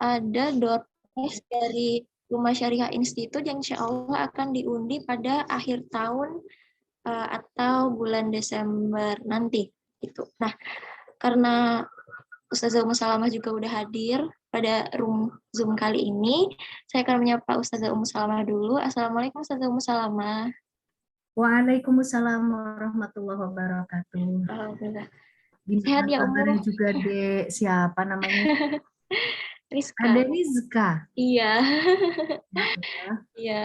ada door prize dari Rumah Syariah Institute yang insya Allah akan diundi pada akhir tahun atau bulan Desember nanti. Gitu. Nah, karena Ustazah Ummu Salamah juga udah hadir pada room Zoom kali ini, saya akan menyapa Ustazah Ummu Salamah dulu. Assalamualaikum Ustazah Ummu Salamah. Waalaikumsalam warahmatullahi wabarakatuh. Alhamdulillah. Gimana Sehat ya kabarnya Ummu? juga, Dek? Siapa namanya? Rizka. Ada Rizka. Iya. Ya, Iya.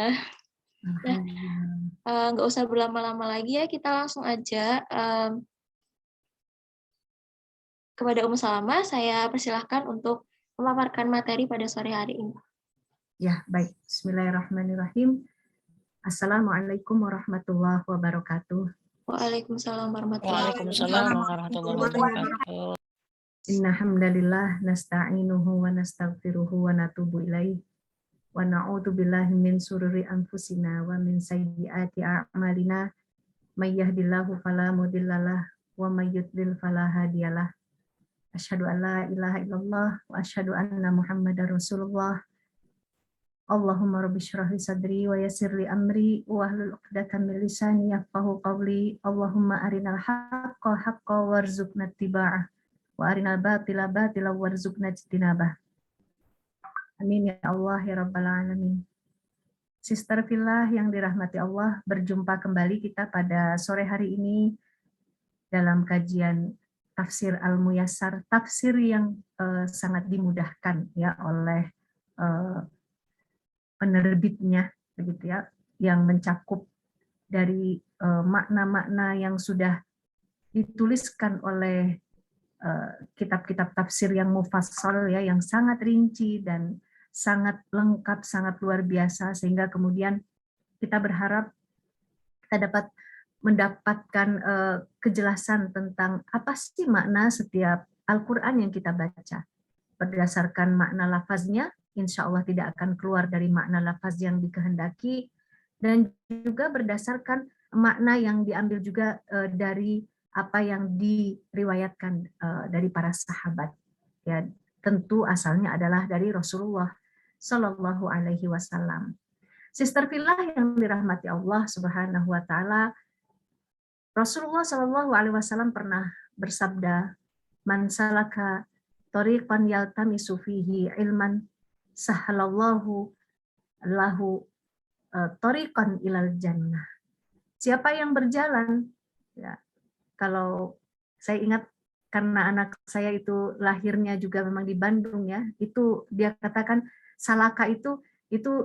Nah, alhamdulillah. nggak usah berlama-lama lagi ya, kita langsung aja kepada Ummu Salamah. Saya persilahkan untuk memaparkan materi pada sore hari ini. Ya, baik. Bismillahirrahmanirrahim. Assalamualaikum warahmatullahi wabarakatuh. Waalaikumsalam warahmatullahi Waalaikumsalam wabarakatuh. warahmatullahi wabarakatuh. Inna hamdalillah nasta'inuhu wa nastaghfiruhu wa natubu ilaih. Wa na'udzu billahi min sururi anfusina wa min sayyiati a'malina. May yahdihillahu fala mudhillalah wa may yudlil fala hadiyalah. Asyhadu an la ilaha illallah wa asyhadu anna Muhammadar Rasulullah. Allahumma rabbi shrah li sadri wa yassir li amri wa hlul 'uqdatam min lisani yafqahu qawli. Allahumma arinal haqqa haqqan warzuqna ittiba'ah wa arinal batila batilan warzuqna ijtinabah. Amin ya Allah ya rabbal alamin. Sister fillah yang dirahmati Allah, berjumpa kembali kita pada sore hari ini dalam kajian tafsir Al-Muyassar, tafsir yang sangat dimudahkan ya oleh penerbitnya, begitu ya, yang mencakup dari makna-makna yang sudah dituliskan oleh kitab-kitab tafsir yang mufassal ya, yang sangat rinci dan sangat lengkap, sangat luar biasa, sehingga kemudian kita berharap kita dapat mendapatkan kejelasan tentang apa sih makna setiap Al-Quran yang kita baca. Berdasarkan makna lafaznya, insya Allah tidak akan keluar dari makna lafaz yang dikehendaki, dan juga berdasarkan makna yang diambil juga dari apa yang diriwayatkan dari para sahabat. Ya, tentu asalnya adalah dari Rasulullah Shallallahu Alaihi Wasallam. Sister fillah yang dirahmati Allah Subhanahu Wa Taala, Rasulullah Shallallahu Alaihi Wasallam pernah bersabda, "Man salaka thoriqan yaltamisu fihi ilman, sahhalallahu lahu thoriqan ilal jannah." Siapa yang berjalan, ya, kalau saya ingat karena anak saya itu lahirnya juga memang di Bandung ya, itu dia katakan salaka itu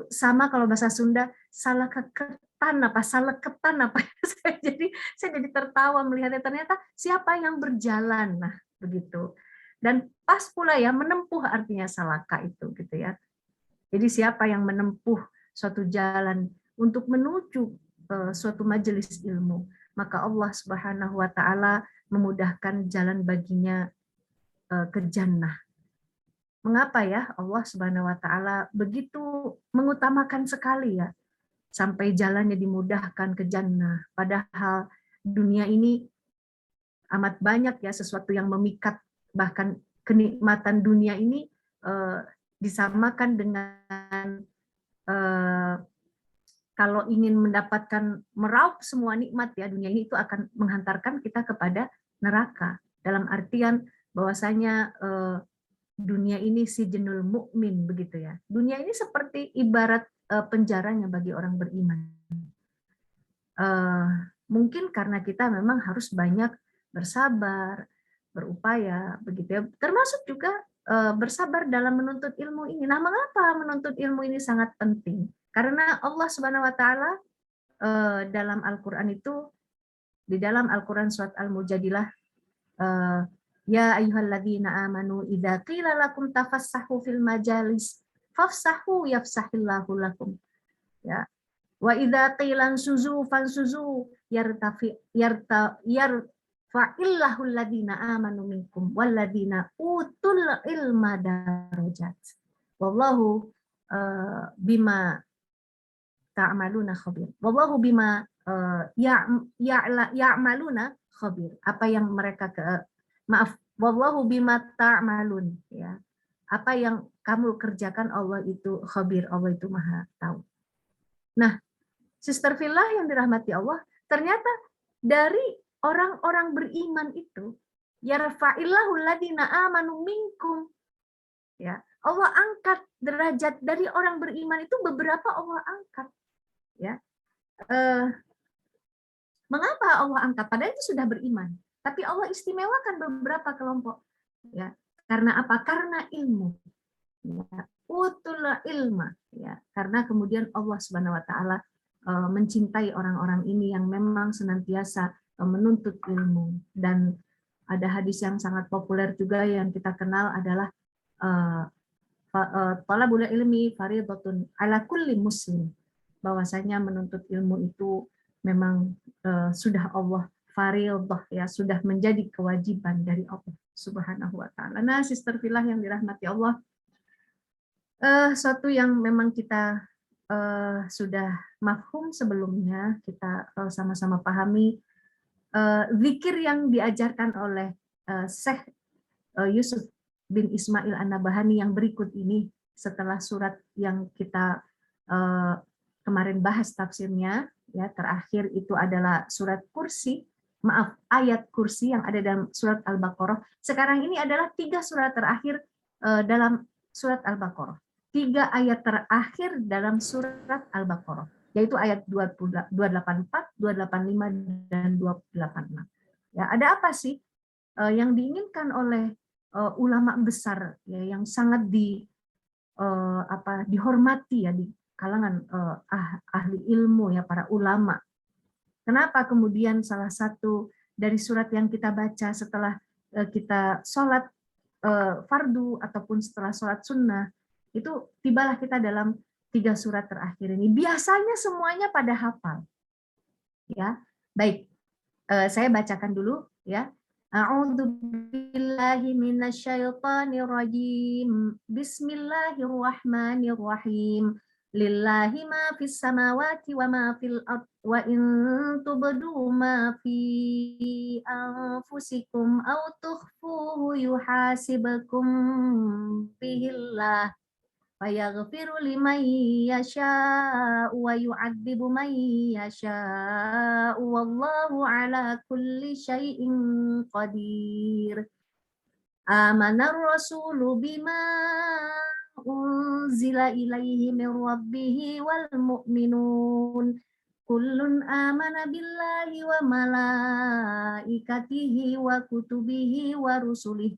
sama kalau bahasa Sunda salaka ketan apa saleketan apa. saya jadi tertawa melihatnya, ternyata siapa yang berjalan, nah begitu. Dan pas pula ya, menempuh artinya salaka itu gitu ya. Jadi siapa yang menempuh suatu jalan untuk menuju suatu majelis ilmu, maka Allah Subhanahu wa taala memudahkan jalan baginya ke jannah. Mengapa ya Allah Subhanahu wa taala begitu mengutamakan sekali ya sampai jalannya dimudahkan ke jannah, padahal dunia ini amat banyak ya sesuatu yang memikat, bahkan kenikmatan dunia ini disamakan dengan kalau ingin mendapatkan meraup semua nikmat ya dunia ini, itu akan menghantarkan kita kepada neraka, dalam artian bahwasanya dunia ini sijnul mukmin begitu ya. Dunia ini seperti ibarat penjaranya bagi orang beriman. Mungkin karena kita memang harus banyak bersabar, berupaya begitu ya. Termasuk juga bersabar dalam menuntut ilmu ini. Nah, mengapa menuntut ilmu ini sangat penting? Karena Allah Subhanahu wa taala dalam Al-Qur'an itu, di dalam Al-Qur'an surat Al-Mujadilah, ya ayyuhalladzina amanu idza qila lakum tafassahu fil majalis fafsahu yafsahillahu lakum. Ya. Wa idza qila suzu fansuzu yarfa'illahu alladzina amanu minkum walladzina utul ilma darajat. Wallahu bima ta'maluna khabir. Wallahu bima ya'maluna khabir. Apa yang mereka wallahu bima ta'malun ya. Apa yang kamu kerjakan, Allah itu khabir, Allah itu maha tahu. Nah, Sister Villa yang dirahmati Allah, ternyata dari orang-orang beriman itu, yarfa'illahu alladhina amanu minkum, ya, Allah angkat derajat dari orang beriman itu, beberapa Allah angkat, ya. Mengapa Allah angkat? Padahal itu sudah beriman, tapi Allah istimewakan beberapa kelompok, ya. Karena apa? Karena ilmu, ya. Utul ilma, ya. Karena kemudian Allah Subhanahu Wa Taala mencintai orang-orang ini yang memang senantiasa menuntut ilmu. Dan ada hadis yang sangat populer juga yang kita kenal adalah talabul ilmi fardhatun ala kulli muslim, bahwasanya menuntut ilmu itu memang sudah Allah fardhah, ya, sudah menjadi kewajiban dari Allah Subhanahu Wa Taala. Nah, Sister Villa yang dirahmati Allah, suatu yang memang kita sudah mafhum sebelumnya, kita sama-sama pahami, zikir yang diajarkan oleh Syekh Yusuf bin Ismail An-Nabahani yang berikut ini, setelah surat yang kita kemarin bahas tafsirnya, ya, terakhir itu adalah surat kursi, maaf, ayat kursi yang ada dalam surat Al-Baqarah. Sekarang ini adalah 3 surat terakhir dalam surat Al-Baqarah. 3 ayat terakhir dalam surat Al-Baqarah, yaitu ayat 284, 285, dan 286. Ya, ada apa sih yang diinginkan oleh ulama besar, ya, yang sangat dihormati, ya, di kalangan ahli ilmu, ya, para ulama. Kenapa kemudian salah satu dari surat yang kita baca setelah kita sholat fardu ataupun setelah sholat sunnah, itu tibalah kita dalam 3 surat terakhir ini. Biasanya semuanya pada hafal, ya. Baik, saya bacakan dulu, ya. A'udzu billahi minasyaitonir rajim. Bismillahirrahmanirrahim. Lillahi ma fis samawati wa ma fil ard wa in tubdu ma fi anfusikum aw tukhfuhu yuhasibukum bihillah fayaghfiru liman yasha'u wa yu'adzibu man yasha'u wallahu ala kulli syai'in qadir. Amanar rasulu bima unzila ilaihi min rabbih wal mu'minun kullun amana billahi wa malaikatihi wa kutubihi wa rusulihi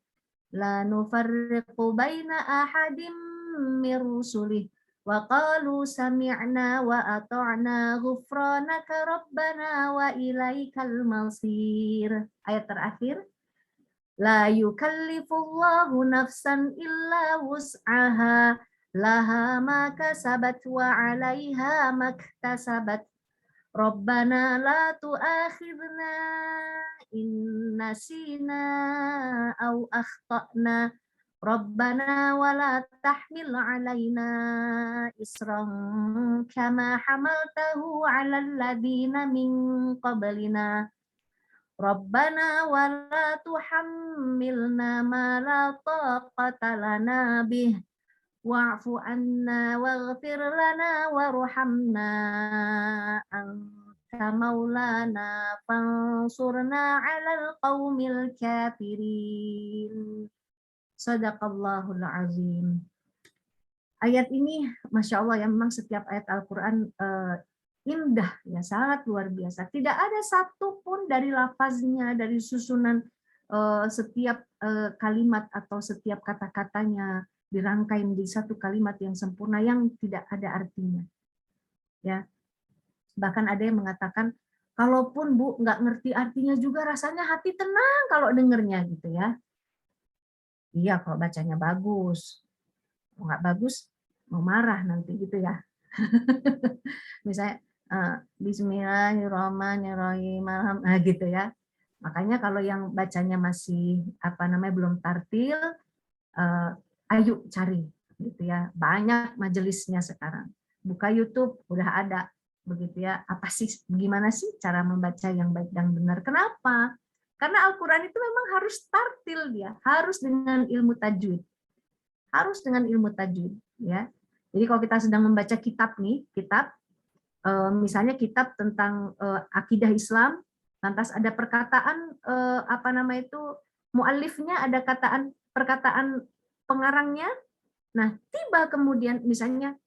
la nufarriqu baina ahadim min rusulih wa qalu sami'na wa ata'na ghufranaka rabbana wa ilaikal masir. Ayat terakhir, la yukallifullahu nafsan illa wus'aha laha ma kasabat wa 'alaiha maktasabat rabbana la tu'akhidna in nasina aw akhtana Rabbana wala tahmil alaina isran kama hamaltahu ala alladhina min qablina Rabbana wala tuhammilna ma la taqata lana bih wa'fu anna waghfir lana warhamna anta maulana fansurna 'alal qaumil kafirin. Shadaqallahul azim. Ayat ini, Masya Allah, ya, memang setiap ayat Al-Quran indah, ya, sangat luar biasa. Tidak ada satupun dari lafaznya, dari susunan setiap kalimat atau setiap kata-katanya dirangkai menjadi satu kalimat yang sempurna yang tidak ada artinya. Ya, bahkan ada yang mengatakan, kalaupun Bu nggak ngerti artinya juga rasanya hati tenang kalau dengernya, gitu ya. Iya, kalau bacanya bagus. Kalau nggak bagus, mau marah nanti, gitu ya. Misalnya, Bismillahirrahmanirrahim, nah, gitu ya. Makanya kalau yang bacanya masih belum tartil, ayo cari, gitu ya. Banyak majelisnya sekarang. Buka YouTube, udah ada, begitu ya. Apa sih, gimana sih cara membaca yang baik dan benar? Kenapa? Karena Al-Quran itu memang harus tartil, dia harus dengan ilmu tajwid. harus dengan ilmu tajwid, ya. Jadi kalau kita sedang membaca kitab nih, misalnya kitab tentang akidah Islam, lantas ada perkataan muallifnya, ada perkataan pengarangnya. Nah, tiba kemudian misalnya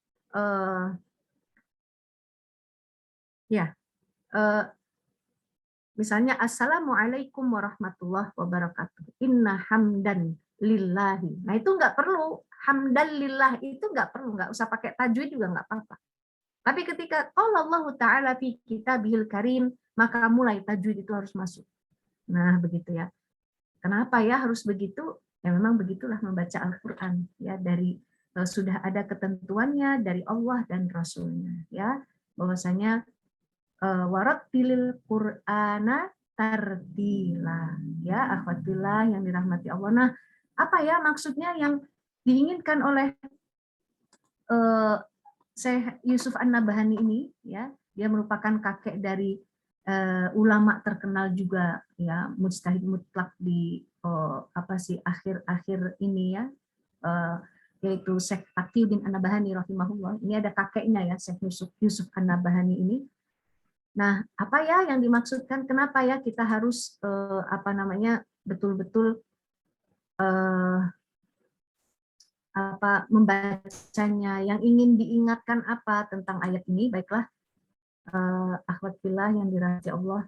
misalnya Assalamualaikum warahmatullahi wabarakatuh. Inna hamdan lillahi. Nah, itu nggak perlu hamdan lillah, itu nggak perlu, nggak usah pakai tajwid juga nggak apa-apa. Tapi ketika Allah Ta'ala fi kitabihil karim, maka mulai tajwid itu harus masuk. Nah, begitu ya. Kenapa ya harus begitu? Ya memang begitulah membaca Al-Qur'an, ya, dari sudah ada ketentuannya dari Allah dan Rasulnya, ya, bahwasanya warattilil Qur'ana tartila, ya akhwatillah yang dirahmati Allah. Nah, apa ya maksudnya yang diinginkan oleh Syekh Yusuf An-Nabhani ini, ya, dia merupakan kakek dari ulama terkenal juga, ya, mujtahid mutlak di akhir-akhir ini, ya, yaitu Syekh Taqiyuddin An-Nabhani rahimahullah. Ini ada kakeknya, ya, Syekh Yusuf An-Nabhani ini. Nah, apa ya yang dimaksudkan? Kenapa ya kita harus betul-betul membacanya? Yang ingin diingatkan apa tentang ayat ini? Baiklah, akhwat fillah yang dirahmati Allah.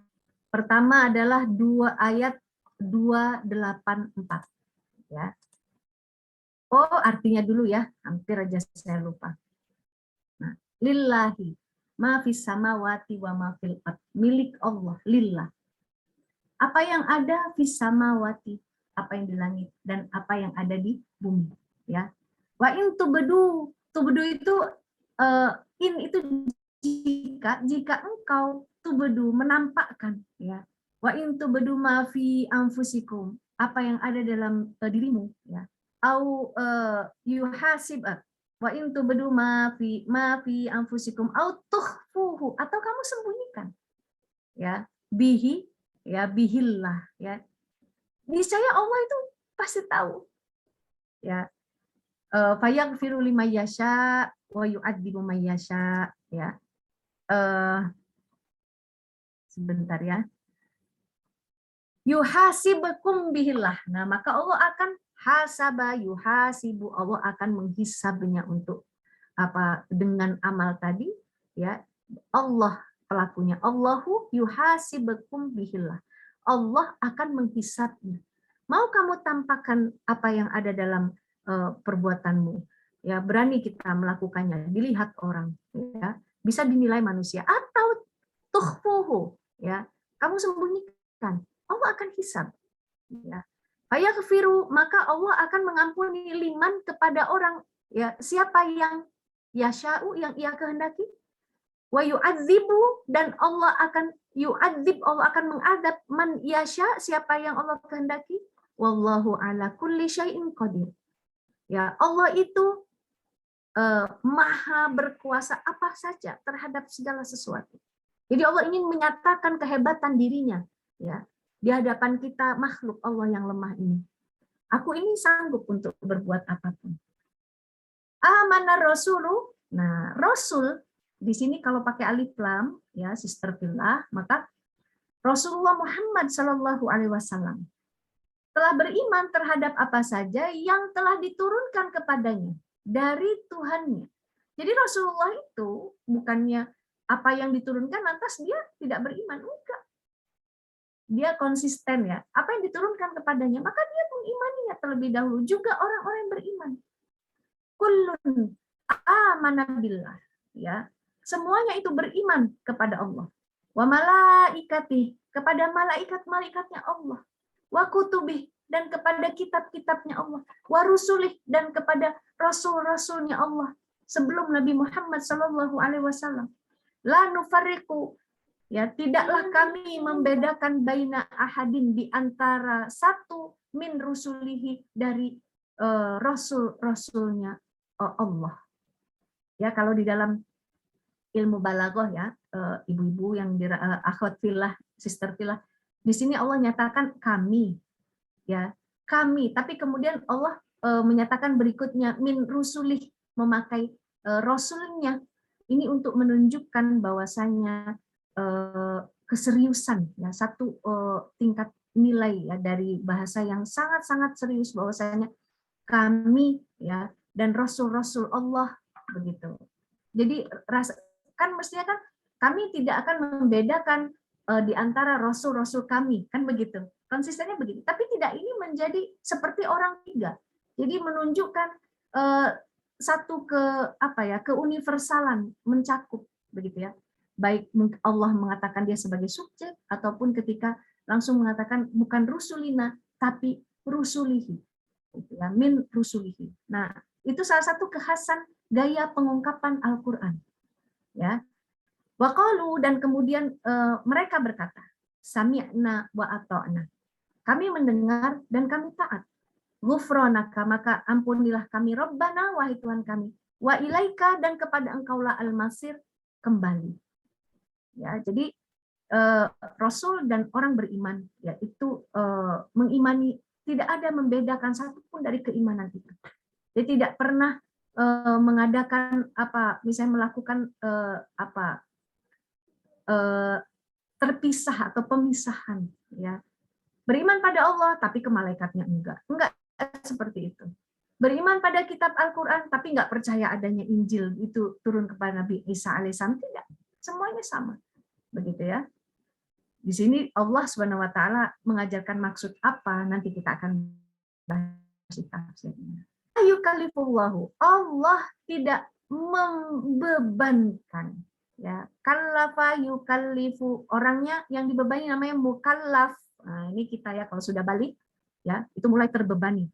Pertama adalah ayat 284. Ya. Oh, artinya dulu ya, hampir aja saya lupa. Nah, lillahi ma fis samawati wa ma fil ard, milik Allah, lillah. Apa yang ada fis samawati, apa yang di langit, dan apa yang ada di bumi, ya. Wa in tubdu itu itu jika engkau tubdu menampakkan, ya. Wa in tubdu ma fi anfusikum, apa yang ada dalam dirimu, ya. Au yuhasib, wa in tubdu ma fi anfusikum au tukhfuhu, atau kamu sembunyikan, ya, bihi, ya, bihillah, ya, niscaya Allah itu pasti tahu, ya. Fayaghfiru liman yasha wa yu'adzibu man yasha, ya. Sebentar ya. Yuhasibukum bihillah. Nah, maka Allah akan hasaba yuhasibu, Allah akan menghisabnya untuk apa, dengan amal tadi, ya. Allah pelakunya, Allahu yuhasibukum bihillah. Allah akan menghisabnya. Mau kamu tampakkan apa yang ada dalam perbuatanmu, ya, berani kita melakukannya, dilihat orang, ya, bisa dinilai manusia, atau tukhfuhu, ya, kamu sembunyikan, Allah akan hisab, ya. Fayaghfiru, maka Allah akan mengampuni liman, kepada orang, ya, siapa yang yasha'u, yang ia kehendaki, wa yu'adzibu, dan Allah akan yu'adzib, Allah akan mengadab man yasha, siapa yang Allah kehendaki, wallahu ala kulli syai'in qadir. Ya, Allah itu maha berkuasa apa saja terhadap segala sesuatu. Jadi Allah ingin menyatakan kehebatan dirinya, ya, di hadapan kita makhluk Allah yang lemah ini. Aku ini sanggup untuk berbuat apapun. Amana rasulu. Nah, rasul di sini kalau pakai alif lam, ya, sister fillah, maka Rasulullah Muhammad Shallallahu Alaihi Wasallam telah beriman terhadap apa saja yang telah diturunkan kepadanya dari Tuhannya. Jadi Rasulullah itu bukannya apa yang diturunkan lantas dia tidak beriman, enggak. Dia konsisten, ya. Apa yang diturunkan kepadanya, maka dia mengimaninya terlebih dahulu. Juga orang-orang yang beriman. Kullun amana billah, ya. Semuanya itu beriman kepada Allah. Wa malaikatih, kepada malaikat-malaikatnya Allah. Wa kutubih, dan kepada kitab-kitabnya Allah. Wa rusulih, dan kepada rasul-rasulnya Allah sebelum Nabi Muhammad SAW. La nufarriqu, ya, tidaklah kami membedakan baina ahadin, di antara satu min rusulihi, dari rasul-rasulnya Allah. Ya, kalau di dalam ilmu balaghah, ya, ibu-ibu yang akhwat fillah, sister fillah, di sini Allah nyatakan kami, ya, kami, tapi kemudian Allah menyatakan berikutnya min rusulih, memakai rasulnya. Ini untuk menunjukkan bahwasanya keseriusan, ya, satu tingkat nilai ya dari bahasa yang sangat-sangat serius, bahwasanya kami ya dan rasul-rasul Allah begitu. Jadi kan mestinya kan kami tidak akan membedakan di antara rasul-rasul kami, kan begitu. Konsistennya begitu. Tapi tidak, ini menjadi seperti orang tiga. Jadi menunjukkan satu keuniversalan, mencakup begitu ya. Baik Allah mengatakan dia sebagai subjek ataupun ketika langsung mengatakan bukan rusulina tapi rusulihi. Gitu ya, min rusulihi. Nah, itu salah satu kekhasan gaya pengungkapan Al-Qur'an. Ya. Waqalu, dan kemudian mereka berkata, sami'na wa ata'na. Kami mendengar dan kami taat. Ghufranaka, maka ampunilah kami, Rabbana, wahai Tuhan kami, wa ilaika, dan kepada Engkaulah al-masir, kembali. Ya, jadi Rasul dan orang beriman yaitu mengimani, tidak ada membedakan satupun dari keimanan itu. Dia tidak pernah mengadakan misalnya melakukan terpisah atau pemisahan, ya. Beriman pada Allah tapi ke malaikatnya enggak seperti itu. Beriman pada kitab Al-Qur'an tapi enggak percaya adanya Injil itu turun kepada Nabi Isa alaihissalam, tidak. Semuanya sama. Begitu ya. Di sini Allah Subhanahu wa taala mengajarkan maksud apa, nanti kita akan bahas tafsirnya. Ayukalifullahu, Allah tidak membebankan, ya. Kallafa yukallifu, orangnya yang dibebani namanya mukallaf. Nah, ini kita ya kalau sudah balik ya, itu mulai terbebani.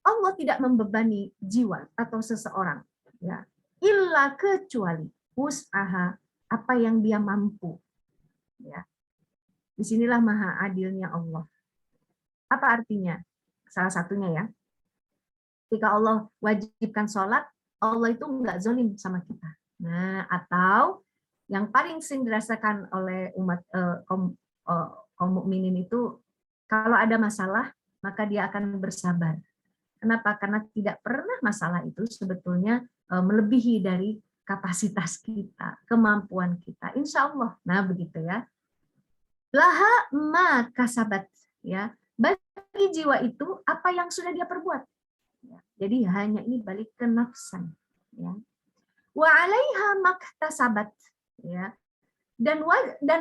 Allah tidak membebani jiwa atau seseorang, ya. Illa, kecuali usaha apa yang dia mampu, ya. Disinilah maha adilnya Allah. Apa artinya? Salah satunya ya, ketika Allah wajibkan sholat, Allah itu nggak zolim sama kita. Nah, atau yang paling sering dirasakan oleh umat kaum mukminin itu, kalau ada masalah, maka dia akan bersabar. Kenapa? Karena tidak pernah masalah itu sebetulnya melebihi dari kapasitas kita, kemampuan kita. Insya Allah. Nah, begitu ya. Laha ma kasabat, ya. Bagi jiwa itu apa yang sudah dia perbuat. Ya. Jadi hanya ini balik ke nafsan, ya. Wa 'alaiha maktasabat, ya. Dan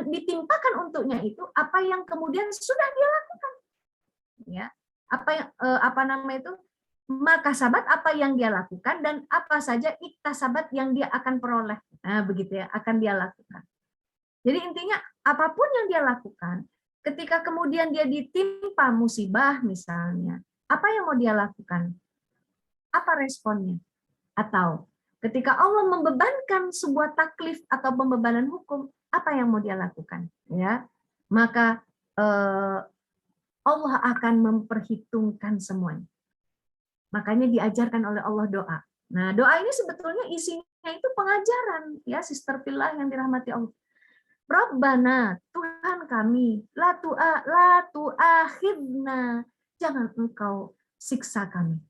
ditimpakan untuknya itu apa yang kemudian sudah dia lakukan. Ya. Apa namanya itu? Maka sabat, apa yang dia lakukan, dan apa saja iktasabat yang dia akan peroleh. Nah, begitu ya, akan dia lakukan. Jadi intinya apapun yang dia lakukan, ketika kemudian dia ditimpa musibah misalnya, apa yang mau dia lakukan? Apa responnya? Atau ketika Allah membebankan sebuah taklif atau pembebanan hukum, apa yang mau dia lakukan? Ya, maka Allah akan memperhitungkan semuanya. Makanya diajarkan oleh Allah doa. Nah, doa ini sebetulnya isinya itu pengajaran, ya, sister fillah yang dirahmati Allah. Rabbana, Tuhan kami, la tu'akhidna, jangan engkau siksa kami.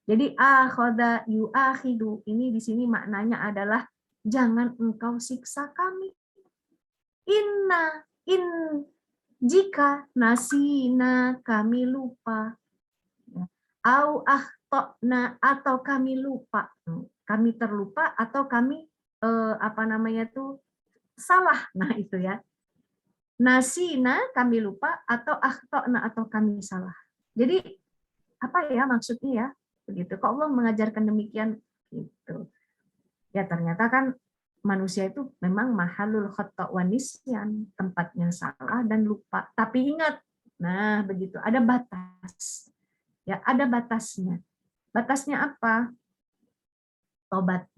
Jadi akhadha yu'akhidu, ini di sini maknanya adalah jangan engkau siksa kami. Jika nasina, kami lupa. Au akhtona, atau kami lupa. Kami terlupa atau kami salah. Nah, itu ya. Nasina, kami lupa, atau akhtona, atau kami salah. Jadi apa ya maksudnya ya? Begitu. Kok Allah mengajarkan demikian gitu. Ya ternyata kan manusia itu memang mahalul khata' wa nisyan, tempatnya salah dan lupa. Tapi ingat, nah begitu, ada batas. Ya, ada batasnya. Batasnya apa? Tobat.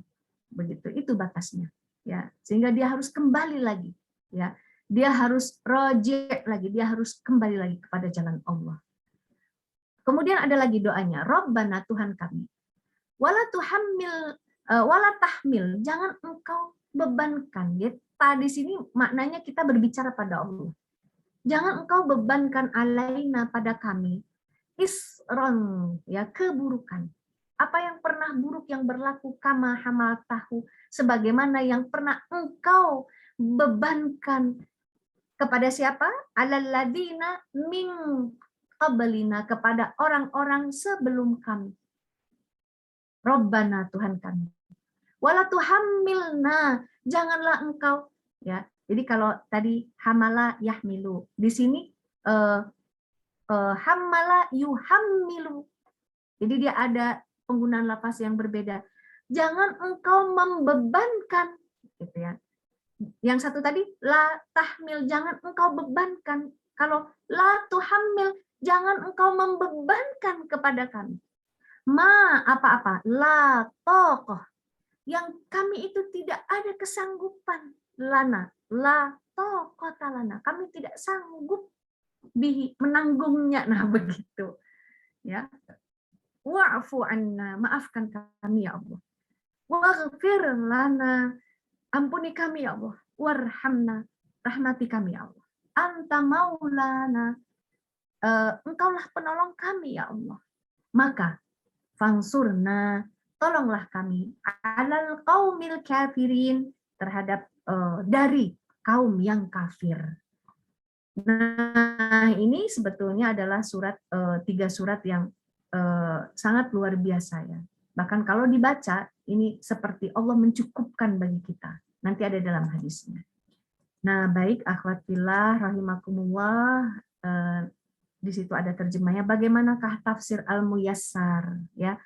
Begitu, itu batasnya. Ya, sehingga dia harus kembali lagi, ya. Dia harus rojek lagi, dia harus kembali lagi kepada jalan Allah. Kemudian ada lagi doanya, Rabbana, Tuhan kami, wala tahmil, jangan engkau bebankan. Ya, di sini maknanya kita berbicara pada Allah. Jangan engkau bebankan alaina, pada kami, isron, ya, keburukan. Apa yang pernah buruk yang berlaku, kama hamaltahu, sebagaimana yang pernah engkau bebankan kepada siapa? Alalladzina min qablina, kepada orang-orang sebelum kami. Rabbana, Tuhan kami. Wala tuhammilna, janganlah engkau, ya. Jadi kalau tadi hamala yahmilu, di sini hamala yuhammilu. Jadi dia ada penggunaan lafaz yang berbeda. Jangan engkau membebankan, gitu ya. Yang satu tadi la tahmil, jangan engkau bebankan. Kalau la tuhammil, jangan engkau membebankan kepada kami. Ma apa-apa, la tokoh, yang kami itu tidak ada kesanggupan. Lana, la tokoh talana, kami tidak sanggup bihi, menanggungnya. Nah begitu, ya. Wa'fu anna, maafkan kami ya Allah. Waghfir lana, ampuni kami ya Allah. Warhamna, rahmati kami ya Allah. Anta maulana, engkaulah penolong kami ya Allah. Maka fangsurna, tolonglah kami alal qaumil kafirin, terhadap dari kaum yang kafir. Nah, ini sebetulnya adalah tiga surat yang sangat luar biasa ya. Bahkan kalau dibaca, ini seperti Allah mencukupkan bagi kita. Nanti ada dalam hadisnya. Nah, baik akhwat fillah rahimakumullah, di situ ada terjemahnya. Bagaimanakah tafsir Al-Muyassar ya?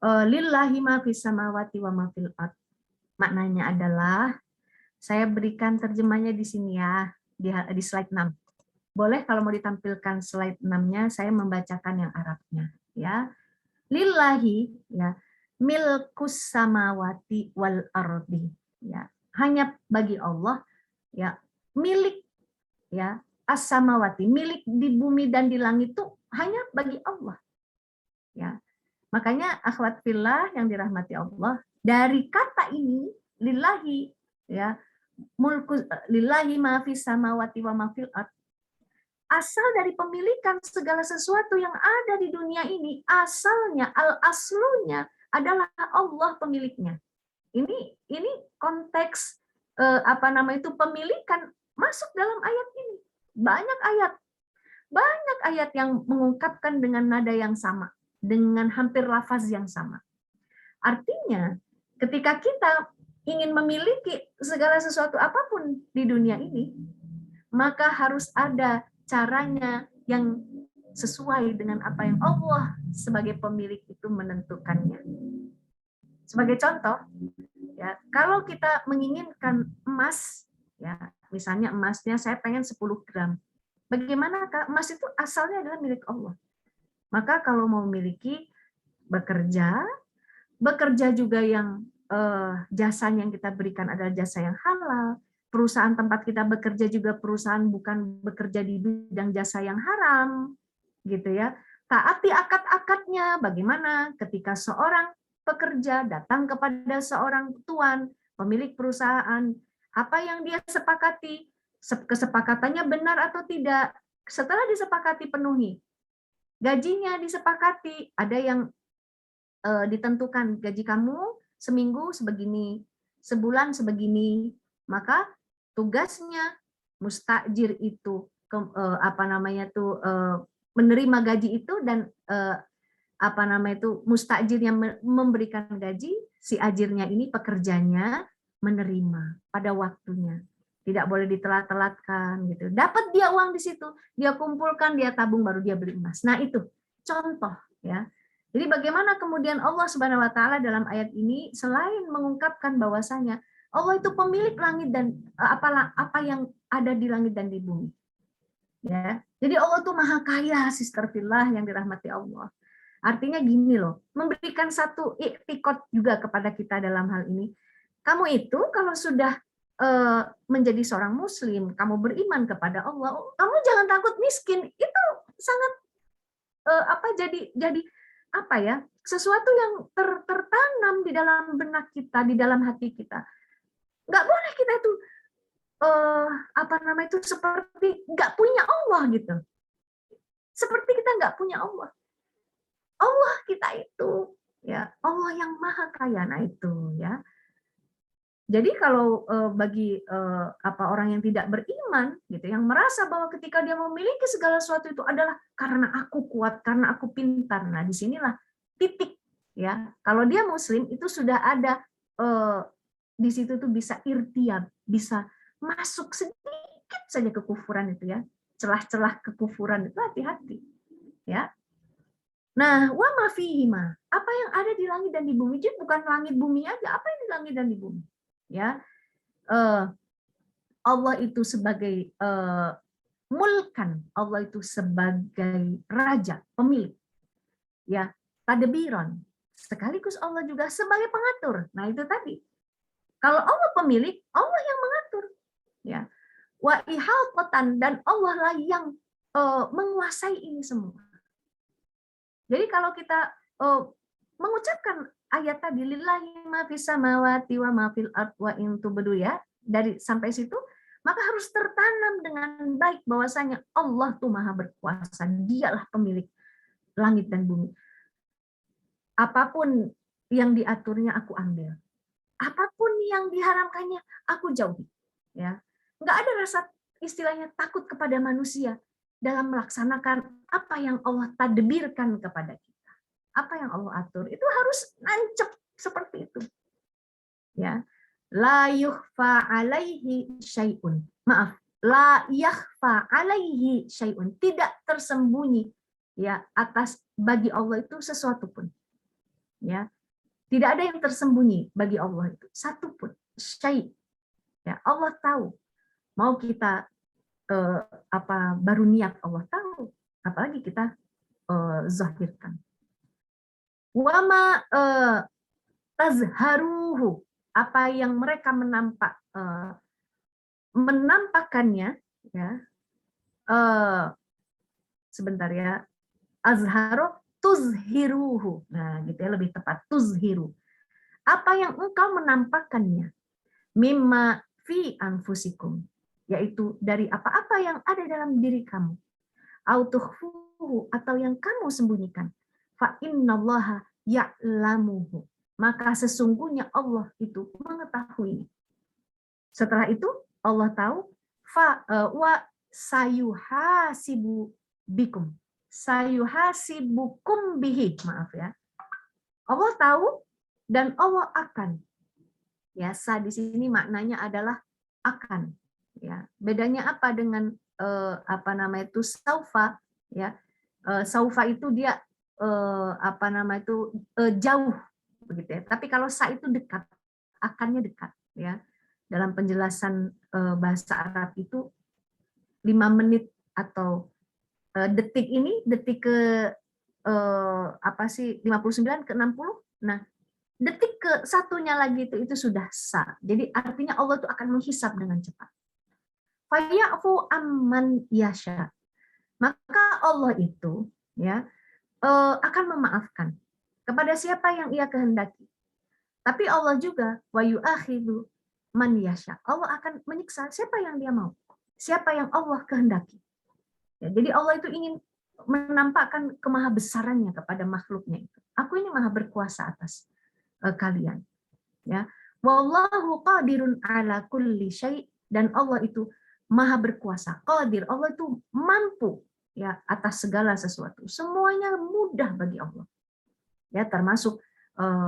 Lillahi ma fis samawati wa ma fil ard. Maknanya adalah, saya berikan terjemahnya di sini ya, di slide 6. Boleh kalau mau ditampilkan slide 6-nya, saya membacakan yang Arabnya ya. Lillahi ya, milkus samawati wal ardi ya. Hanya bagi Allah ya, milik ya, as-samawati, milik di bumi dan di langit itu hanya bagi Allah. Ya. Makanya akhwat fillah yang dirahmati Allah, dari kata ini lillahi ya, mulku lillahi ma fis samawati wa ma fil ard, asal dari pemilikan segala sesuatu yang ada di dunia ini, asalnya, al-aslunya adalah Allah pemiliknya. Ini konteks pemilikan masuk dalam ayat ini. Banyak ayat yang mengungkapkan dengan nada yang sama, dengan hampir lafaz yang sama. Artinya, ketika kita ingin memiliki segala sesuatu apapun di dunia ini, maka harus ada caranya yang sesuai dengan apa yang Allah sebagai pemilik itu menentukannya. Sebagai contoh, ya, kalau kita menginginkan emas, ya, misalnya emasnya saya pengen 10 gram. Bagaimana emas itu asalnya adalah milik Allah. Maka kalau mau memiliki, bekerja juga yang jasanya yang kita berikan adalah jasa yang halal. Perusahaan tempat kita bekerja juga perusahaan bukan bekerja di bidang jasa yang haram, gitu ya. Taati akad-akadnya. Bagaimana ketika seorang pekerja datang kepada seorang tuan, pemilik perusahaan, apa yang dia sepakati, kesepakatannya benar atau tidak. Setelah disepakati penuhi, gajinya disepakati, ada yang ditentukan, gaji kamu seminggu sebegini, sebulan sebegini, maka tugasnya mustajir itu menerima gaji itu, dan mustajir yang memberikan gaji, si ajirnya ini, pekerjanya menerima pada waktunya. Tidak boleh ditelat-telatkan gitu. Dapat dia uang di situ, dia kumpulkan, dia tabung, baru dia beli emas. Nah, itu contoh ya. Jadi bagaimana kemudian Allah Subhanahu wa taala dalam ayat ini selain mengungkapkan bahwasanya Allah itu pemilik langit dan apa yang ada di langit dan di bumi. Ya. Jadi Allah itu maha kaya, sisterfillah yang dirahmati Allah. Artinya gini loh, memberikan satu iktikot juga kepada kita dalam hal ini. Kamu itu kalau sudah menjadi seorang muslim, kamu beriman kepada Allah, kamu jangan takut miskin. Itu sangat jadi sesuatu yang tertanam di dalam benak kita, di dalam hati kita. Nggak boleh kita itu seperti nggak punya Allah gitu. Seperti kita nggak punya Allah. Allah kita itu ya Allah yang maha kaya. Nah itu ya. Jadi kalau bagi orang yang tidak beriman gitu, yang merasa bahwa ketika dia memiliki segala sesuatu itu adalah karena aku kuat, karena aku pintar. Nah, disinilah titik ya. Kalau dia Muslim itu sudah ada di situ tuh bisa irtiab, bisa masuk sedikit saja kekufuran itu ya, celah-celah kekufuran itu hati-hati ya. Nah, wa ma fihima, apa yang ada di langit dan di bumi, jadi bukan langit bumi aja, apa yang di langit dan di bumi ya. Allah itu sebagai mulkan, Allah itu sebagai raja, pemilik, ya, tadbiron. Sekaligus Allah juga sebagai pengatur. Nah itu tadi. Kalau Allah pemilik, Allah yang mengatur, ya. Wa ihalqatan, dan Allah lah yang menguasai ini semua. Jadi kalau kita mengucapkan ayat tadi lillahi ma fis samawati wa ma fil ardh wa in tubdu ya, dari sampai situ maka harus tertanam dengan baik bahwasanya Allah tuh maha berkuasa, dialah pemilik langit dan bumi. Apapun yang diaturnya aku ambil. Apapun yang diharamkannya aku jauhi. Ya. Enggak ada rasa istilahnya takut kepada manusia dalam melaksanakan apa yang Allah tadbirkan kepada kita. Apa yang Allah atur itu harus nancep seperti itu. Ya. La yukhfa alaihi syai'un. Maaf, la yakhfa alaihi syai'un. Tidak tersembunyi ya atas bagi Allah itu sesuatu pun. Ya. Tidak ada yang tersembunyi bagi Allah itu satu pun. Syai'. Ya, Allah tahu. Mau kita baru niat, Allah tahu. Apalagi kita zahirkan. Wa ma tazharuhu, apa yang mereka menampakkannya ya, sebentar ya, azharo tuzhiruhu, nah gitu ya, lebih tepat tuzhiru, apa yang engkau menampakkannya, mimma fi anfusikum, yaitu dari apa-apa yang ada dalam diri kamu, autukhfuhu, atau yang kamu sembunyikan, fa innallaha ya'lamuhu, maka sesungguhnya Allah itu mengetahui. Setelah itu Allah tahu, wa sayuhasibu bikum, sayuhasibukum bihi, maaf ya. Allah tahu dan Allah akan. Ya, sa di sini maknanya adalah akan. Ya, bedanya apa dengan saufa? Ya, saufa itu dia jauh, begitu ya. Tapi kalau sa itu dekat, akannya dekat. Ya, dalam penjelasan bahasa Arab itu 5 menit atau detik ini, detik ke 59 ke 60. Nah, detik ke satunya lagi itu sudah sa. Jadi artinya Allah itu akan menghisab dengan cepat. Fayafu amman yasha. Maka Allah itu ya akan memaafkan kepada siapa yang ia kehendaki. Tapi Allah juga wa yu'akhidu man yasha. Allah akan menyiksa siapa yang dia mau. Siapa yang Allah kehendaki. Ya, jadi Allah itu ingin menampakkan kemahabesarannya kepada makhluknya itu. Aku ini maha berkuasa atas kalian. Ya. Wallahu qadirun ala kulli syai', dan Allah itu maha berkuasa. Qadir, Allah itu mampu ya atas segala sesuatu. Semuanya mudah bagi Allah. Ya, termasuk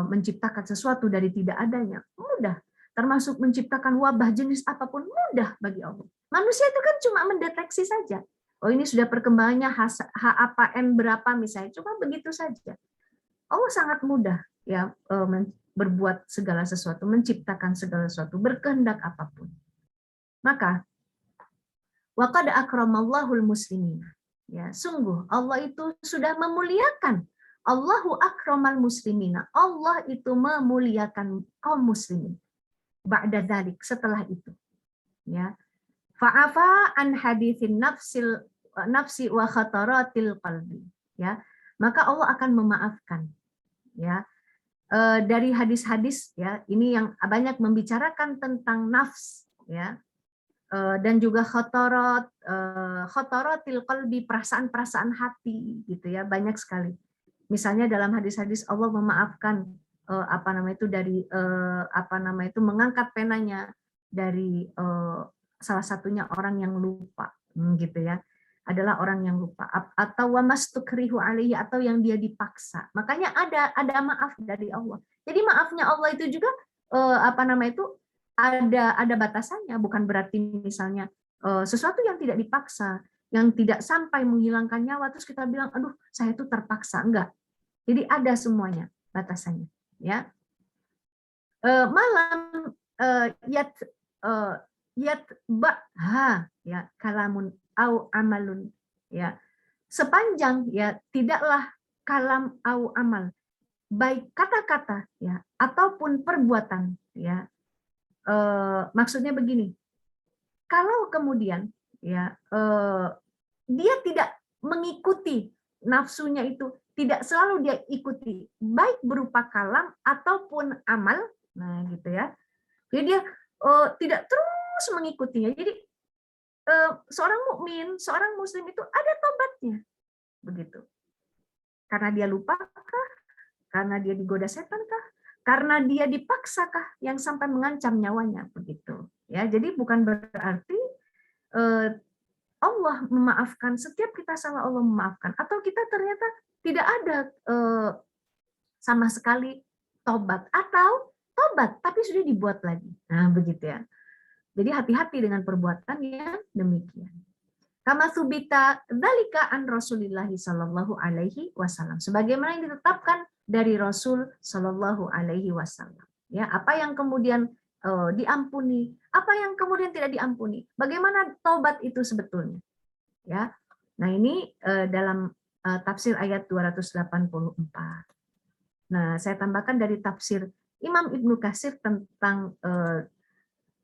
menciptakan sesuatu dari tidak adanya, mudah. Termasuk menciptakan wabah jenis apapun, mudah bagi Allah. Manusia itu kan cuma mendeteksi saja. Oh, ini sudah perkembangannya H-apa-N berapa misalnya, cuma begitu saja. Allah sangat mudah ya berbuat segala sesuatu, menciptakan segala sesuatu, berkehendak apapun. Maka waqad akramallahul muslimin. Ya, sungguh Allah itu sudah memuliakan. Allahu akramal muslimina. Allah itu memuliakan kaum muslimin. Ba'da dzalik, setelah itu. Ya. Fa'afa an haditsin nafsi wa khataratil qalbi. Ya. Maka Allah akan memaafkan. Ya. Dari hadis-hadis ya, ini yang banyak membicarakan tentang nafs ya. Dan juga khotaratil qalbi, perasaan-perasaan hati gitu ya, banyak sekali. Misalnya dalam hadis-hadis Allah memaafkan dari mengangkat penanya dari salah satunya orang yang lupa, gitu ya, adalah orang yang lupa, atau wamastukrihu alaihi, atau yang dia dipaksa. Makanya ada maaf dari Allah. Jadi maafnya Allah itu juga ada batasannya, bukan berarti misalnya sesuatu yang tidak dipaksa, yang tidak sampai menghilangkan nyawa, terus kita bilang, aduh, saya itu terpaksa. Enggak. Jadi ada semuanya batasannya. Ya. Malam yatba'ha, ya, kalamun au amalun, ya. Sepanjang, ya, tidaklah kalam au amal, baik kata-kata, ya, ataupun perbuatan, ya. Maksudnya begini, kalau kemudian, ya, dia tidak mengikuti nafsunya itu, tidak selalu dia ikuti, baik berupa kalam ataupun amal, nah gitu ya. Jadi dia tidak terus mengikutinya. Jadi seorang mukmin, seorang muslim itu ada tobatnya, begitu. Karena dia lupa kah? Karena dia digoda setan kah? Karena dia dipaksakah yang sampai mengancam nyawanya, begitu. Ya, jadi bukan berarti Allah memaafkan, setiap kita salah Allah memaafkan, atau kita ternyata tidak ada sama sekali tobat, atau tobat tapi sudah dibuat lagi. Nah, begitu ya. Jadi hati-hati dengan perbuatan yang demikian. Kama subita dzalika an Rasulillah sallallahu alaihi wasallam. Sebagaimana yang ditetapkan dari Rasul sallallahu alaihi wasallam. Ya, apa yang kemudian diampuni, apa yang kemudian tidak diampuni. Bagaimana taubat itu sebetulnya? Ya. Nah, ini dalam tafsir ayat 284. Nah, saya tambahkan dari tafsir Imam Ibnu Katsir tentang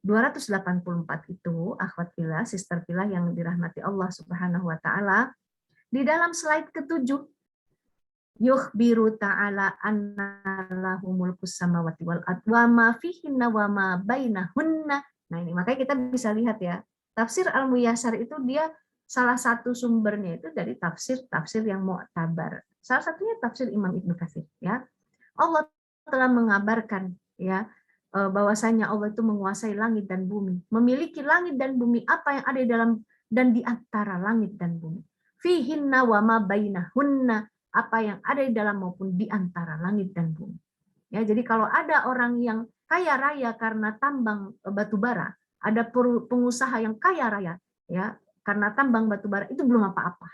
284 itu, akhwat fillah, sister fillah yang dirahmati Allah Subhanahu wa taala, di dalam slide ke-7, yukhbiru ta'ala anna lahu mulkus samawati wal ardh wa ma fihinna wa ma bainahunna. Nah, ini makanya kita bisa lihat ya, tafsir Al-Muyassar itu dia salah satu sumbernya itu dari tafsir yang mu'tabar. Salah satunya tafsir Imam Ibnu Katsir, ya. Allah telah mengabarkan, ya, bahwasanya Allah itu menguasai langit dan bumi, memiliki langit dan bumi, apa yang ada di dalam dan di antara langit dan bumi. Fihinna wa ma bainahunna, apa yang ada di dalam maupun di antara langit dan bumi. Ya, jadi kalau ada orang yang kaya raya karena tambang batu bara, ada pengusaha yang kaya raya, ya, karena tambang batu bara, itu belum apa-apa.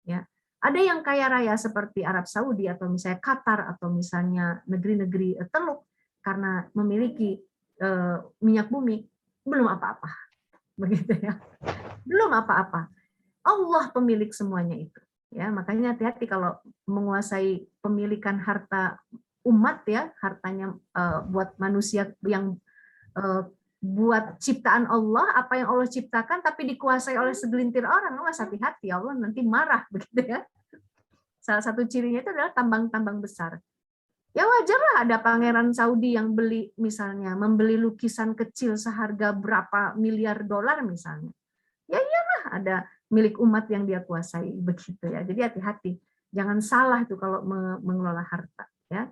Ya. Ada yang kaya raya seperti Arab Saudi atau misalnya Qatar atau misalnya negeri-negeri Teluk karena memiliki minyak bumi, belum apa-apa, begitu ya, belum apa-apa. Allah pemilik semuanya itu, ya. Makanya hati-hati kalau menguasai pemilikan harta umat, ya, hartanya buat manusia yang buat ciptaan Allah, apa yang Allah ciptakan tapi dikuasai oleh segelintir orang, awas hati-hati, Allah nanti marah, begitu ya. Salah satu cirinya itu adalah tambang-tambang besar. Ya wajarlah ada pangeran Saudi yang membeli lukisan kecil seharga berapa miliar dolar misalnya. Ya iyalah, ada milik umat yang dia kuasai, begitu ya. Jadi hati-hati, jangan salah itu kalau mengelola harta, ya.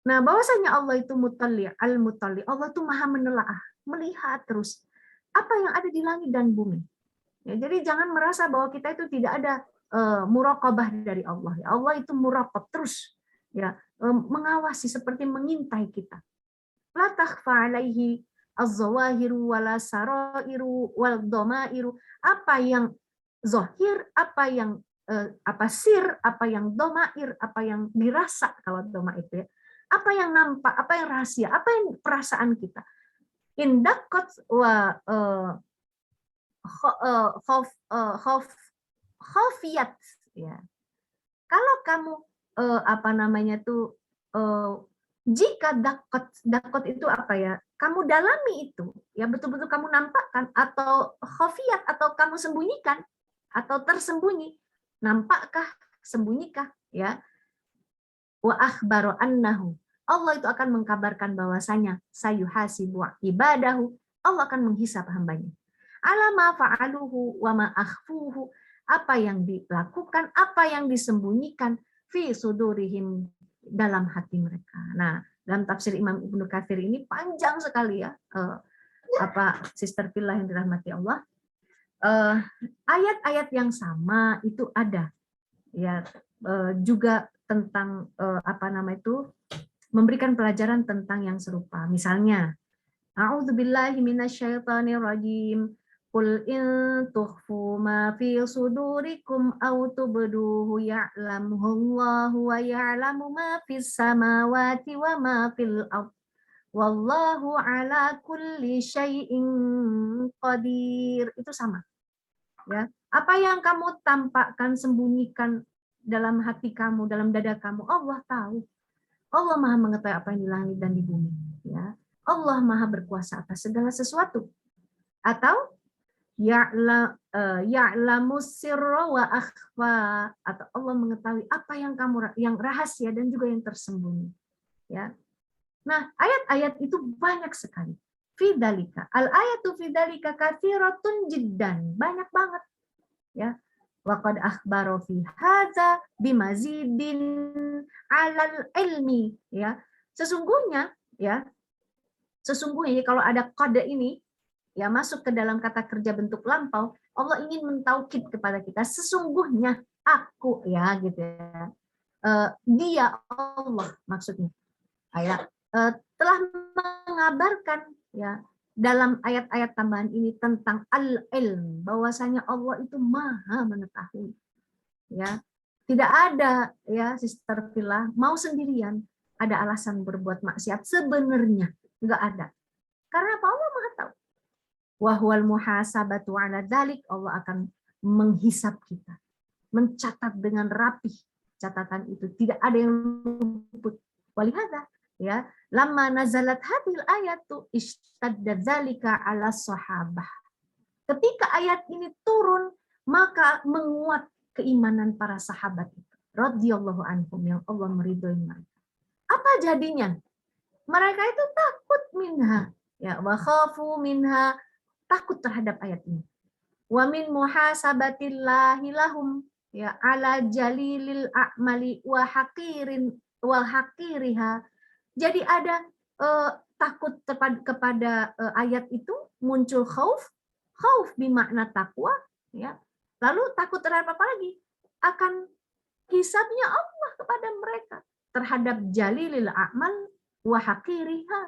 Nah, bahwasanya Allah itu mutalli, al-mutalli, Allah itu maha menelaah, melihat terus apa yang ada di langit dan bumi. Ya, jadi jangan merasa bahwa kita itu tidak ada muraqabah dari Allah. Ya, Allah itu muraqab terus, ya, mengawasi seperti mengintai kita. La takhfa alaihi az-zawahiru wala sarairu wal dhamairu. Apa yang zahir, apa yang sir, apa yang dhamair, apa yang dirasa kalau dhamair itu, ya. Apa yang nampak, apa yang rahasia, apa yang perasaan kita. Indaqat wa khafiyat, ya. Kalau kamu jika dakot itu apa ya? Kamu dalami itu, ya, betul-betul kamu nampakkan, atau khafiyat, atau kamu sembunyikan, atau tersembunyi, nampakkah, sembunyikkah, ya? Wa akhbaro annahu, Allah itu akan mengkabarkan bahwasanya sayuhasibu ibadahu, Allah akan menghisab hambanya. Ala ma fa'aluhu wa ma akhfuhu, apa yang dilakukan, apa yang disembunyikan, fi sudurihim, dalam hati mereka. Nah, dalam tafsir Imam Ibnu Katsir ini panjang sekali ya, Sister Villa yang dirahmati Allah. Ayat-ayat yang sama itu ada ya, juga tentang memberikan pelajaran tentang yang serupa. Misalnya, a'udzubillahi minasyaitonirrajim. Qul in tukhfu ma fi sudurikum aw tubduhu ya'lamuhu Allahu wa ya'lamu ma fis samawati wa ma fil ardh. Wallahu ala kulli syai'in qadir. Itu sama. Ya. Apa yang kamu tampakkan, sembunyikan dalam hati kamu, dalam dada kamu, Allah tahu. Allah Maha mengetahui apa yang di langit dan di bumi. Ya. Allah Maha berkuasa atas segala sesuatu. Atau ya'lamu sirra wa akhfa, atau Allah mengetahui apa yang rahasia dan juga yang tersembunyi. Ya. Nah, ayat-ayat itu banyak sekali. Fidzalika, al-ayatu fidzalika katsiratun jiddan, banyak banget. Ya. Wa qad akhbara fi hadza bimazidin 'alal ilmi, ya. Sesungguhnya kalau ada qad ini ya masuk ke dalam kata kerja bentuk lampau, Allah ingin mentaukid kepada kita, sesungguhnya aku, ya gitu ya. Dia Allah maksudnya. Telah mengabarkan ya dalam ayat-ayat tambahan ini tentang al-ilm, bahwasanya Allah itu Maha mengetahui. Ya. Tidak ada ya Sister Villa mau sendirian ada alasan berbuat maksiat, sebenarnya enggak ada. Karena apa? Allah Maha tahu. Wa huwal muhasabatu 'ala dzalik, Allah akan menghisap kita, mencatat dengan rapih catatan itu, tidak ada yang luput. Walihada ya, lamma nazalat hadhil ayatu ishtadda dzalika 'ala sahabah. Ketika ayat ini turun, maka menguat keimanan para sahabat itu radhiyallahu anhum, yang Allah meridhoi mereka. Apa jadinya? Mereka itu takut minha, ya, wa khafu minha, takut terhadap ayat ini. Wa min muhasabatillahi lahum, ya, ala jalilil a'mali wa haqiriha. Jadi ada takut kepada ayat itu, muncul khauf bermakna takwa, ya. Lalu takut terhadap apa lagi? Akan hisabnya Allah kepada mereka terhadap jalilil a'mal wa haqiriha.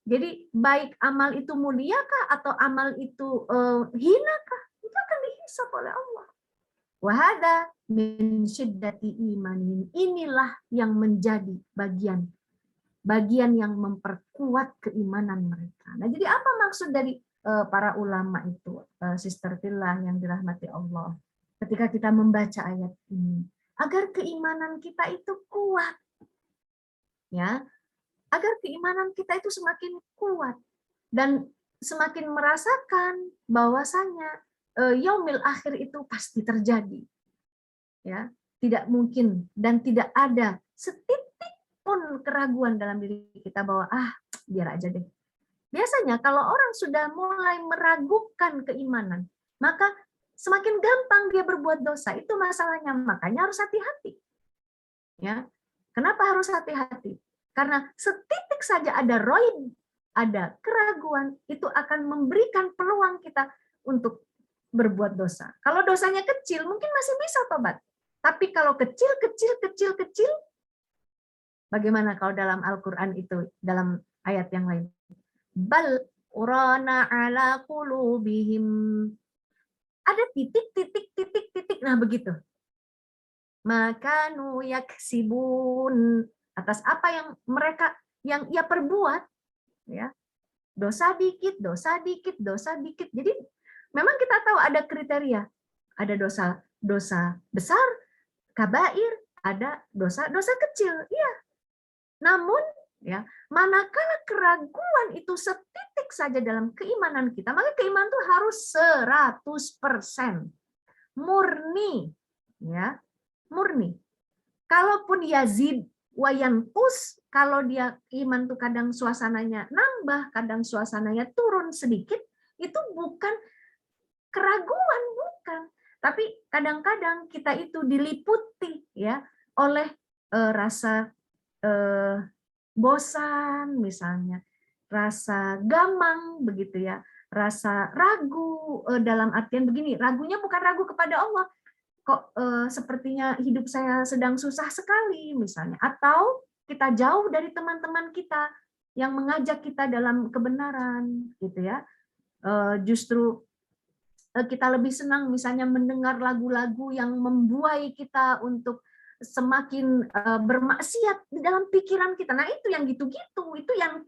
Jadi baik amal itu muliakah atau amal itu hinakah, itu akan dihisab oleh Allah. Wahada min syiddati imanin. Inilah yang menjadi bagian yang memperkuat keimanan mereka. Nah, jadi apa maksud dari para ulama itu, Sister Villa yang dirahmati Allah, ketika kita membaca ayat ini, agar keimanan kita itu kuat, ya, agar keimanan kita itu semakin kuat dan semakin merasakan bahwasanya yaumil akhir itu pasti terjadi, ya, tidak mungkin dan tidak ada setitik pun keraguan dalam diri kita bahwa biar aja deh. Biasanya kalau orang sudah mulai meragukan keimanan, maka semakin gampang dia berbuat dosa. Itu masalahnya, makanya harus hati-hati. Ya, kenapa harus hati-hati? Karena setitik saja ada roib, ada keraguan, itu akan memberikan peluang kita untuk berbuat dosa. Kalau dosanya kecil, mungkin masih bisa tobat. Tapi kalau kecil, bagaimana kalau dalam Al-Quran itu, dalam ayat yang lain? Bal urana ala qulubihim. Ada titik. Nah begitu. Makanu yaksibun, atas apa yang ia perbuat, ya, dosa dikit. Jadi memang kita tahu ada kriteria, ada dosa besar, kabair, ada dosa kecil, iya. Namun ya, manakala keraguan itu setitik saja dalam keimanan kita, maka keimanan itu harus 100% murni, ya, murni. Kalaupun yazid wayanqus, kalau dia iman tuh kadang suasananya nambah, kadang suasananya turun sedikit, itu bukan keraguan, bukan. Tapi kadang-kadang kita itu diliputi ya oleh rasa bosan misalnya, rasa gamang begitu ya, rasa ragu dalam artian begini, ragunya bukan ragu kepada Allah, kok sepertinya hidup saya sedang susah sekali misalnya, atau kita jauh dari teman-teman kita yang mengajak kita dalam kebenaran gitu ya, justru kita lebih senang misalnya mendengar lagu-lagu yang membuai kita untuk semakin bermaksiat di dalam pikiran kita. Nah itu yang gitu-gitu, itu yang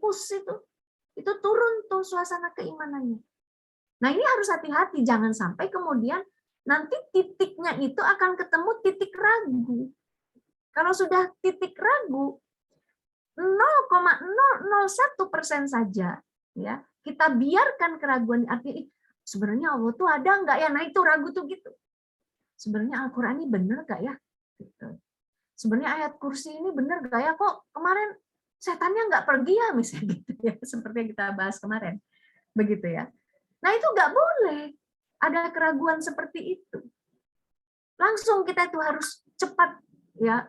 itu turun tuh suasana keimanannya. Nah ini harus hati-hati, jangan sampai kemudian nanti titiknya itu akan ketemu titik ragu. Kalau sudah titik ragu, 0,001% saja, ya kita biarkan keraguan, artinya sebenarnya Allah tuh ada nggak ya? Nah itu ragu tuh gitu. Sebenarnya Al-Quran ini benar nggak ya? Gitu. Sebenarnya ayat kursi ini benar nggak ya? Kok kemarin setannya nggak pergi ya misalnya gitu ya? Seperti yang kita bahas kemarin, begitu ya. Nah itu nggak boleh ada keraguan seperti itu. Langsung kita itu harus cepat ya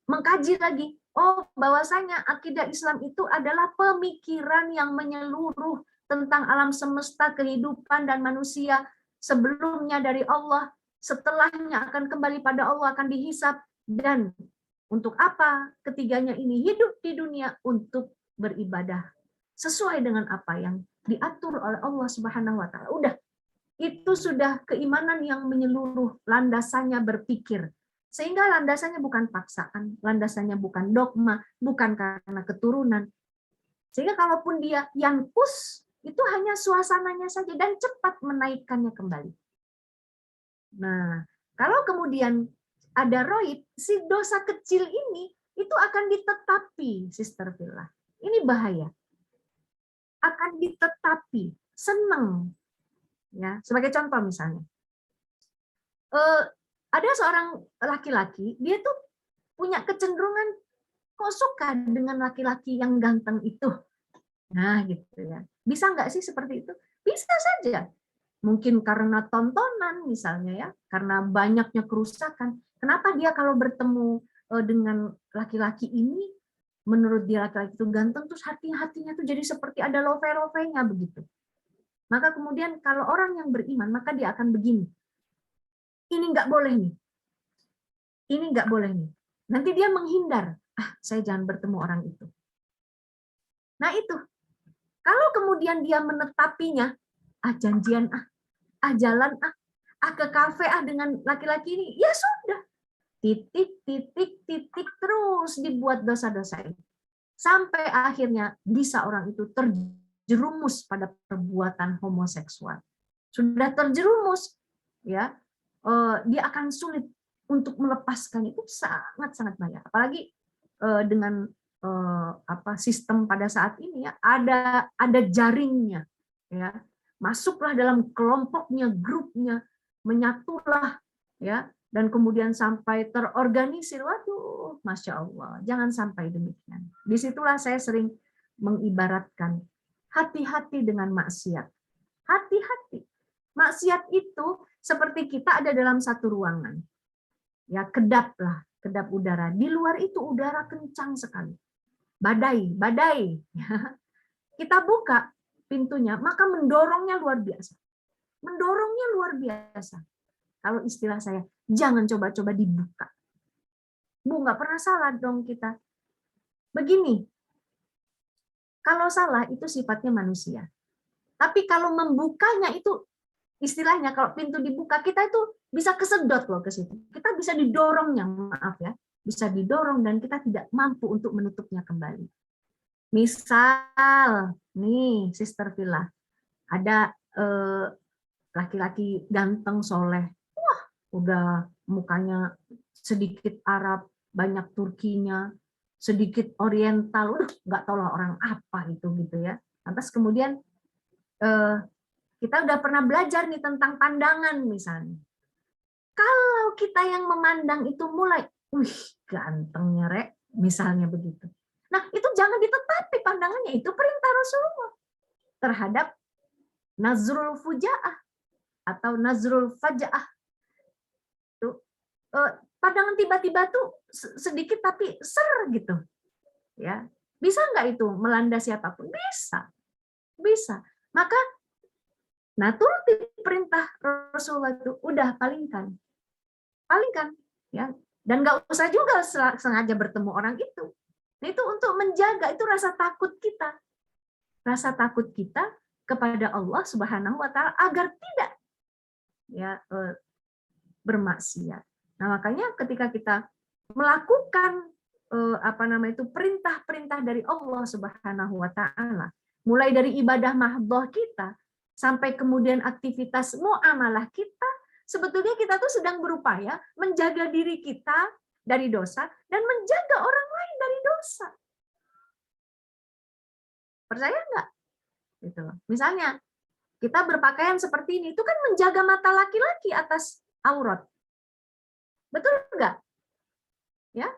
mengkaji lagi. Oh, bahwasanya akidah Islam itu adalah pemikiran yang menyeluruh tentang alam semesta, kehidupan dan manusia sebelumnya dari Allah, setelahnya akan kembali pada Allah, akan dihisab, dan untuk apa ketiganya ini hidup di dunia? Untuk beribadah sesuai dengan apa yang diatur oleh Allah Subhanahu wa taala. Udah, itu sudah keimanan yang menyeluruh, landasannya berpikir. Sehingga landasannya bukan paksaan, landasannya bukan dogma, bukan karena keturunan. Sehingga kalaupun dia yankus, itu hanya suasananya saja dan cepat menaikkannya kembali. Nah, kalau kemudian ada roib, si dosa kecil ini itu akan ditetapi, Sister Villa. Ini bahaya. Akan ditetapi, senang. Ya, sebagai contoh misalnya, ada seorang laki-laki, dia tuh punya kecenderungan kok suka dengan laki-laki yang ganteng itu. Nah, gitu ya. Bisa nggak sih seperti itu? Bisa saja. Mungkin karena tontonan misalnya ya, karena banyaknya kerusakan. Kenapa dia kalau bertemu dengan laki-laki ini, menurut dia laki-laki itu ganteng, terus hatinya tuh jadi seperti ada love-nya begitu. Maka kemudian kalau orang yang beriman, maka dia akan begini. Ini nggak boleh nih. Ini nggak boleh nih. Nanti dia menghindar. Saya jangan bertemu orang itu. Nah itu. Kalau kemudian dia menetapinya, janjian jalan ke kafe dengan laki-laki ini, ya sudah. Titik terus dibuat dosa-dosa ini. Sampai akhirnya bisa orang itu terjerumus pada perbuatan homoseksual. Sudah terjerumus, ya, dia akan sulit untuk melepaskan, itu sangat bahaya. Apalagi dengan sistem pada saat ini ya, ada jaringnya, ya, masuklah dalam kelompoknya, grupnya, menyatulah, ya, dan kemudian sampai terorganisir. Waduh, Masya Allah, jangan sampai demikian. Disitulah saya sering mengibaratkan, hati-hati dengan maksiat. Hati-hati. Maksiat itu seperti kita ada dalam satu ruangan. Ya, kedap udara. Di luar itu udara kencang sekali. Badai. Kita buka pintunya, maka mendorongnya luar biasa. Mendorongnya luar biasa. Kalau istilah saya, jangan coba-coba dibuka. Bu, nggak pernah salah dong kita. Begini, kalau salah itu sifatnya manusia. Tapi kalau membukanya itu, istilahnya kalau pintu dibuka, kita itu bisa kesedot loh ke situ. Kita bisa didorongnya, maaf ya. Bisa didorong dan kita tidak mampu untuk menutupnya kembali. Misal, nih Sister Villa, ada laki-laki ganteng soleh. Wah, udah mukanya sedikit Arab, banyak Turkinya, sedikit Oriental, udah nggak tahu lah orang apa itu gitu ya. Lantas kemudian kita udah pernah belajar nih tentang pandangan misalnya. Kalau kita yang memandang itu mulai, wih gantengnya rek, misalnya begitu. Nah itu jangan ditetapi pandangannya, itu perintah Rasulullah terhadap nazrul fujaah atau nazrul fajaah. pandangan tiba-tiba tuh sedikit tapi ser gitu. Ya. Bisa nggak itu melanda siapapun? Bisa. Bisa. Maka turuti perintah Rasulullah itu, udah palingkan. Palingkan, ya. Dan nggak usah juga sengaja bertemu orang itu. Nah, itu untuk menjaga itu rasa takut kita. Rasa takut kita kepada Allah Subhanahu wa taala agar tidak bermaksiat. Nah, makanya ketika kita melakukan perintah-perintah dari Allah Subhanahu wa taala, mulai dari ibadah mahdhah kita sampai kemudian aktivitas muamalah kita, sebetulnya kita tuh sedang berupaya menjaga diri kita dari dosa dan menjaga orang lain dari dosa. Percaya nggak? Gitu loh. Misalnya kita berpakaian seperti ini, itu kan menjaga mata laki-laki atas aurat. Betul nggak? Ya,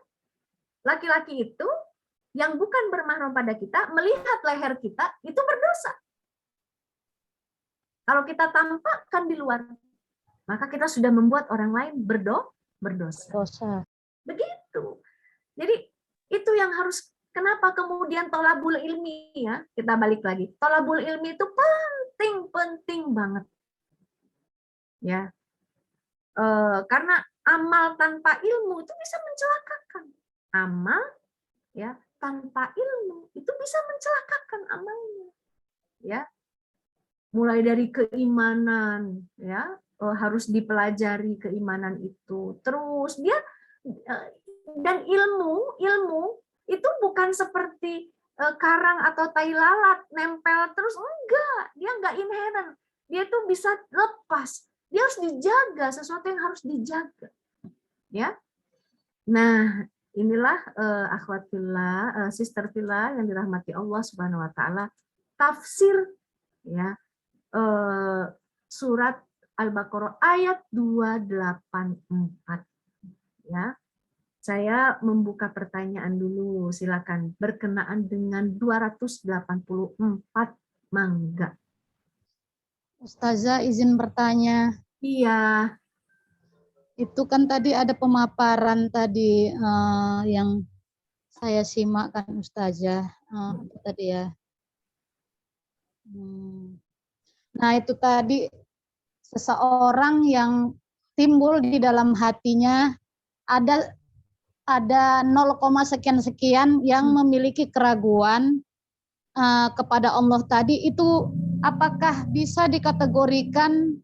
laki-laki itu yang bukan bermahram pada kita melihat leher kita itu berdosa. Kalau kita tampakkan di luar, maka kita sudah membuat orang lain berdosa. Begitu. Jadi itu yang harus. Kenapa kemudian tolabul ilmi, ya? Kita balik lagi. Tolabul ilmi itu penting banget. Ya. Karena amal tanpa ilmu itu bisa mencelakakan. Amal ya tanpa ilmu itu bisa mencelakakan amalnya. Ya. Mulai dari keimanan, ya, harus dipelajari keimanan itu. Terus dia dan ilmu itu bukan seperti karang atau tai lalat nempel terus, dia enggak inherent. Dia tuh bisa lepas. Dia harus dijaga, sesuatu yang harus dijaga. Ya. Nah, inilah akhwat fillah, sister fillah yang dirahmati Allah Subhanahu wa taala, tafsir ya surat Al-Baqarah ayat 284 ya. Saya membuka pertanyaan dulu, silakan. Berkenaan dengan 284, mangga. Ustazah izin bertanya. Iya. Itu kan tadi ada pemaparan tadi yang saya simak kan Ustazah. Itu tadi ya. Nah itu tadi seseorang yang timbul di dalam hatinya ada 0, sekian yang memiliki keraguan kepada Allah tadi, itu apakah bisa dikategorikan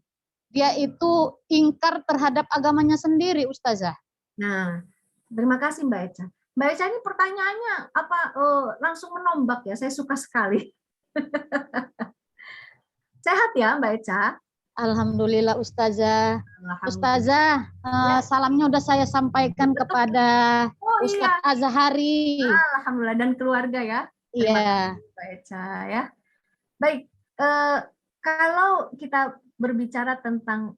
dia itu ingkar terhadap agamanya sendiri, Ustazah? Nah, terima kasih Mbak Eca. Mbak Eca ini pertanyaannya langsung menombak ya, saya suka sekali. Sehat ya Mbak Eca? Alhamdulillah Ustazah. Alhamdulillah. Ustazah, salamnya udah saya sampaikan kepada Ustadz Azhari. Alhamdulillah, dan keluarga ya. Iya. Mbak Eca ya. Baik, kalau kita berbicara tentang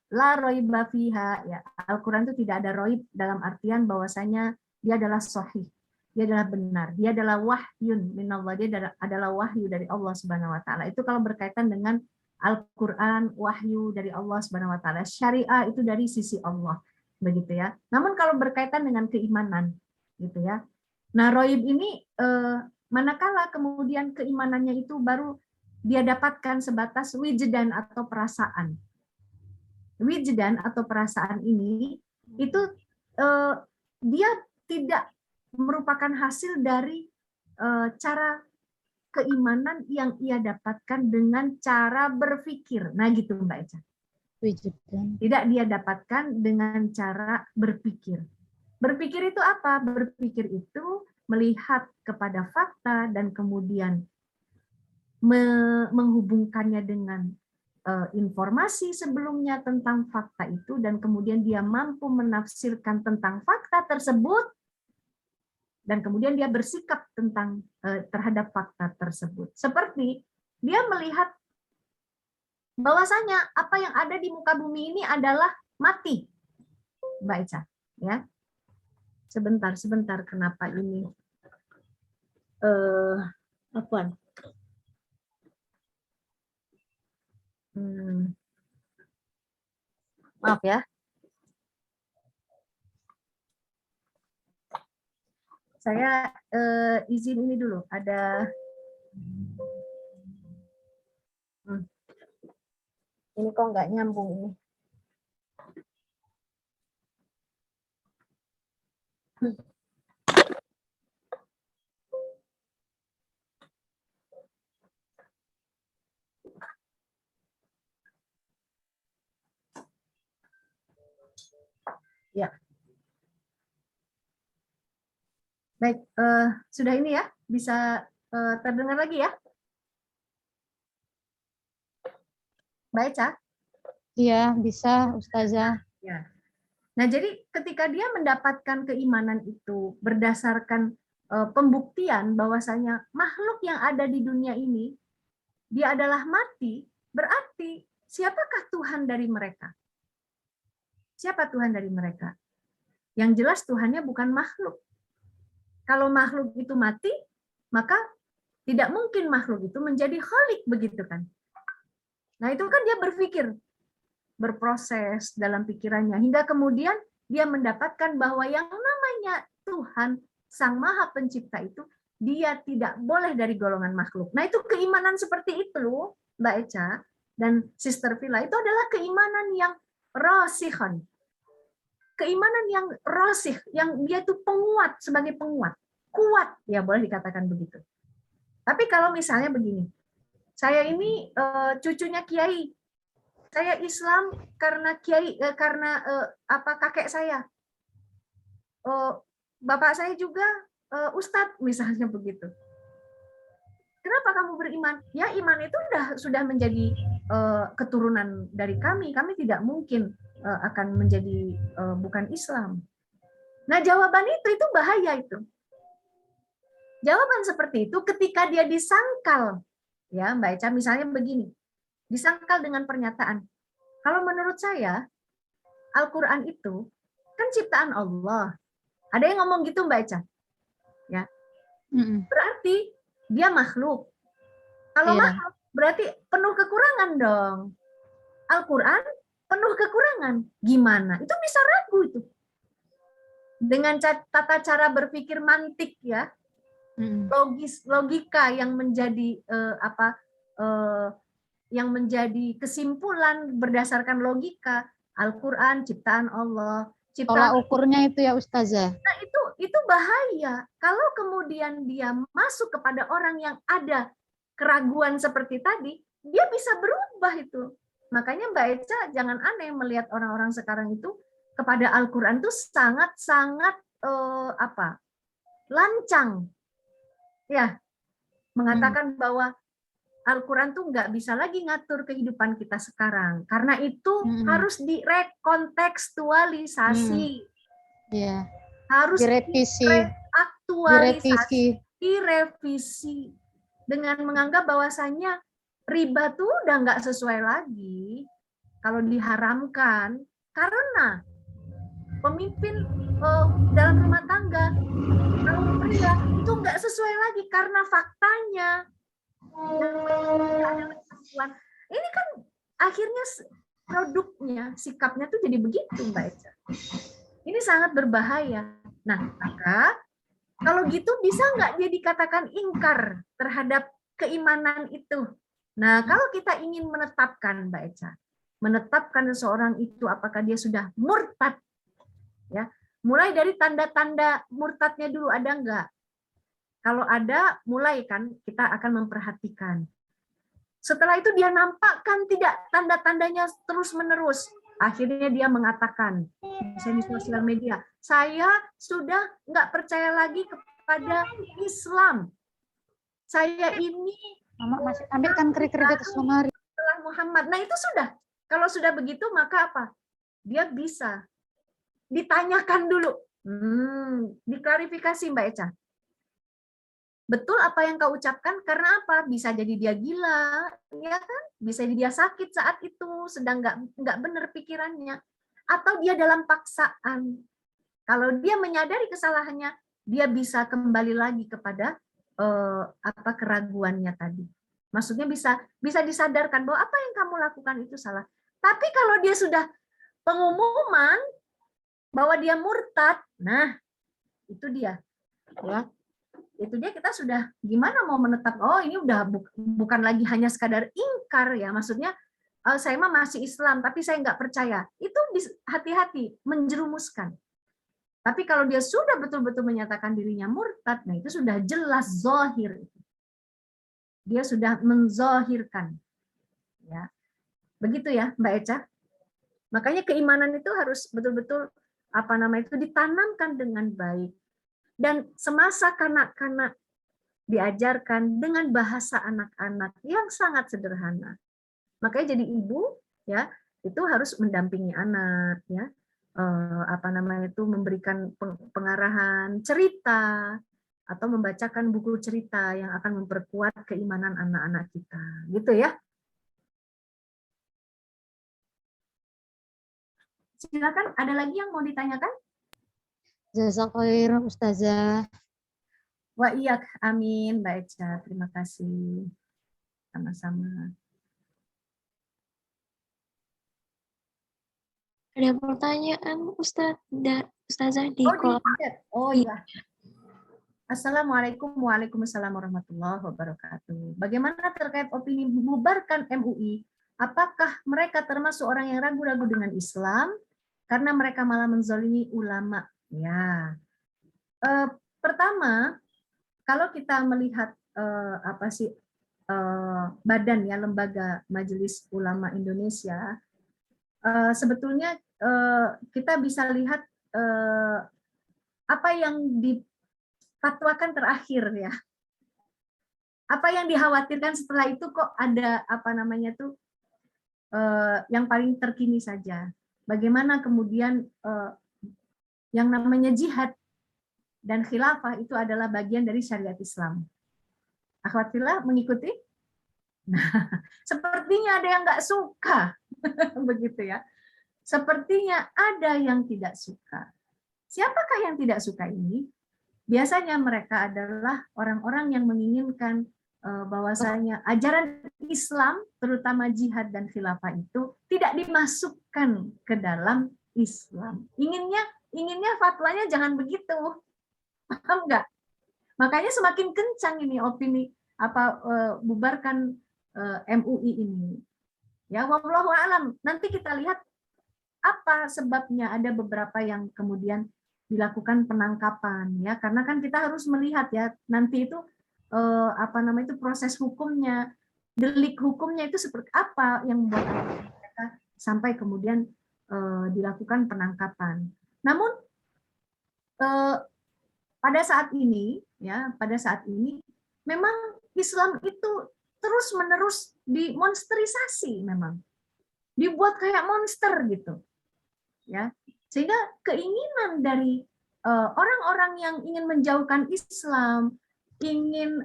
la roiba fiha, ya, Al-Quran itu tidak ada roib dalam artian bahwasanya dia adalah sahih, dia adalah benar, dia adalah wahyun minallah, dia adalah wahyu dari Allah Subhanahu wa taala. Itu kalau berkaitan dengan Al-Quran, wahyu dari Allah Subhanahu wa taala. Syariah itu dari sisi Allah, begitu ya. Namun kalau berkaitan dengan keimanan, gitu ya. Nah, roib ini manakala kemudian keimanannya itu baru dia dapatkan sebatas wijdan atau perasaan. Wijdan atau perasaan ini itu dia tidak merupakan hasil dari cara keimanan yang ia dapatkan dengan cara berpikir. Nah gitu Mbak Eca. Tidak dia dapatkan dengan cara berpikir. Berpikir itu apa? Berpikir itu melihat kepada fakta dan kemudian menghubungkannya dengan informasi sebelumnya tentang fakta itu, dan kemudian dia mampu menafsirkan tentang fakta tersebut, dan kemudian dia bersikap terhadap fakta tersebut. Seperti dia melihat bahwasanya apa yang ada di muka bumi ini adalah mati. Baca ya. Sebentar, kenapa ini? Apaan? Maaf ya. Saya izin ini dulu. Ada ini kok nggak nyambung ini. Ya. Baik, sudah ini ya, bisa terdengar lagi ya? Baik, Ca? Iya, bisa Ustazah. Ya. Nah, jadi ketika dia mendapatkan keimanan itu berdasarkan pembuktian bahwasanya makhluk yang ada di dunia ini, dia adalah mati, berarti siapakah Tuhan dari mereka? Siapa Tuhan dari mereka? Yang jelas Tuhannya bukan makhluk. Kalau makhluk itu mati, maka tidak mungkin makhluk itu menjadi khalik, begitu kan? Nah, itu kan dia berpikir, berproses dalam pikirannya, hingga kemudian dia mendapatkan bahwa yang namanya Tuhan, Sang Maha Pencipta itu, dia tidak boleh dari golongan makhluk. Nah, itu keimanan seperti itu, Mbak Eca dan Sister Villa, itu adalah keimanan yang rosihon. Keimanan yang rosih, yang dia itu penguat, sebagai penguat. Kuat, ya boleh dikatakan begitu. Tapi kalau misalnya begini, saya ini cucunya kiai, saya Islam karena kiai, karena kakek saya, bapak saya juga ustadz, misalnya begitu. Kenapa kamu beriman? Ya, iman itu sudah menjadi keturunan dari kami. Kami tidak mungkin akan menjadi bukan Islam. Nah, jawaban itu bahaya itu. Jawaban seperti itu ketika dia disangkal, ya Mbak Eca, misalnya begini, disangkal dengan pernyataan, kalau menurut saya Al-Quran itu kan ciptaan Allah. Ada yang ngomong gitu Mbak Eca, ya. Berarti dia makhluk. Kalau makhluk berarti penuh kekurangan dong. Al-Quran penuh kekurangan. Gimana? Itu bisa ragu itu. Dengan tata cara berpikir mantik, ya. Logika yang menjadi yang menjadi kesimpulan berdasarkan logika. Al-Quran ciptaan Allah, tolak ukurnya itu ya Ustazah. Nah, itu bahaya kalau kemudian dia masuk kepada orang yang ada keraguan seperti tadi, dia bisa berubah itu. Makanya Mbak Eca jangan aneh melihat orang-orang sekarang itu kepada Al-Quran itu sangat-sangat lancang. Ya, mengatakan bahwa Al-Quran tuh nggak bisa lagi ngatur kehidupan kita sekarang. Karena itu harus direkontekstualisasi. Yeah. Harus direvisi, direvisi. Dengan menganggap bahwasannya riba tuh udah nggak sesuai lagi kalau diharamkan. Karena pemimpin dalam rumah tangga, kaum pria itu nggak sesuai lagi karena faktanya. Ini kan akhirnya produknya, sikapnya tuh jadi begitu, Mbak Eca. Ini sangat berbahaya. Nah, maka kalau gitu bisa nggak dia dikatakan ingkar terhadap keimanan itu? Nah, kalau kita ingin menetapkan, Mbak Eca, menetapkan seseorang itu apakah dia sudah murtad, ya, mulai dari tanda-tanda murtadnya dulu ada nggak? Kalau ada, mulai kan kita akan memperhatikan. Setelah itu dia nampakkan tidak tanda-tandanya terus-menerus. Akhirnya dia mengatakan, misalnya di sosial media, saya sudah nggak percaya lagi kepada Islam. Saya ini Mama masih ambilkan kering-kering atas lemari. Setelah Muhammad. Nah itu sudah. Kalau sudah begitu maka apa? Dia bisa ditanyakan dulu. Diklarifikasi Mbak Eca. Betul apa yang kau ucapkan karena apa? Bisa jadi dia gila, ya kan? Bisa jadi dia sakit saat itu, sedang nggak benar pikirannya, atau dia dalam paksaan. Kalau dia menyadari kesalahannya, dia bisa kembali lagi kepada keraguannya tadi. Maksudnya bisa disadarkan bahwa apa yang kamu lakukan itu salah. Tapi kalau dia sudah pengumuman bahwa dia murtad, nah itu dia. ya. Itu dia kita sudah gimana mau menetap, oh ini udah bukan lagi hanya sekadar ingkar ya, maksudnya saya mah masih Islam tapi saya nggak percaya, itu hati-hati menjerumuskan. Tapi kalau dia sudah betul-betul menyatakan dirinya murtad, nah itu sudah jelas zahir, dia sudah menzohirkan, ya begitu ya Mbak Eca. Makanya keimanan itu harus betul-betul itu ditanamkan dengan baik. Dan semasa kanak-kanak diajarkan dengan bahasa anak-anak yang sangat sederhana. Makanya jadi ibu ya itu harus mendampingi anak ya, memberikan pengarahan cerita atau membacakan buku cerita yang akan memperkuat keimanan anak-anak kita, gitu ya. Silakan, ada lagi yang mau ditanyakan? Jazakallah Ustazah. Wa iya, amin Mbak Eca, terima kasih. Sama-sama. Ada pertanyaan Ustazah di kolom. Oh iya. Assalamualaikum Waalaikumsalam warahmatullahi wabarakatuh. Bagaimana terkait opini membubarkan MUI? Apakah mereka termasuk orang yang ragu-ragu dengan Islam karena mereka malah menzalimi ulama? Ya. Pertama, kalau kita melihat badan ya, lembaga Majelis Ulama Indonesia, sebetulnya kita bisa lihat apa yang difatwakan terakhir ya. Apa yang dikhawatirkan setelah itu kok ada yang paling terkini saja. Bagaimana kemudian yang namanya jihad dan khilafah itu adalah bagian dari syariat Islam. Akhwat fillah mengikuti? Nah, sepertinya ada yang nggak suka, begitu ya. Sepertinya ada yang tidak suka. Siapakah yang tidak suka ini? Biasanya mereka adalah orang-orang yang menginginkan bahwasanya ajaran Islam, terutama jihad dan khilafah itu tidak dimasukkan ke dalam Islam. Inginnya fatwanya jangan begitu, paham nggak? Makanya semakin kencang ini opini bubarkan MUI ini. Ya, wallahu a'lam. Nanti kita lihat apa sebabnya, ada beberapa yang kemudian dilakukan penangkapan ya, karena kan kita harus melihat ya nanti itu proses hukumnya, delik hukumnya itu seperti apa yang membuat mereka sampai kemudian dilakukan penangkapan. Namun pada saat ini memang Islam itu terus-menerus dimonsterisasi, memang dibuat kayak monster gitu. Ya, sehingga keinginan dari orang-orang yang ingin menjauhkan Islam, ingin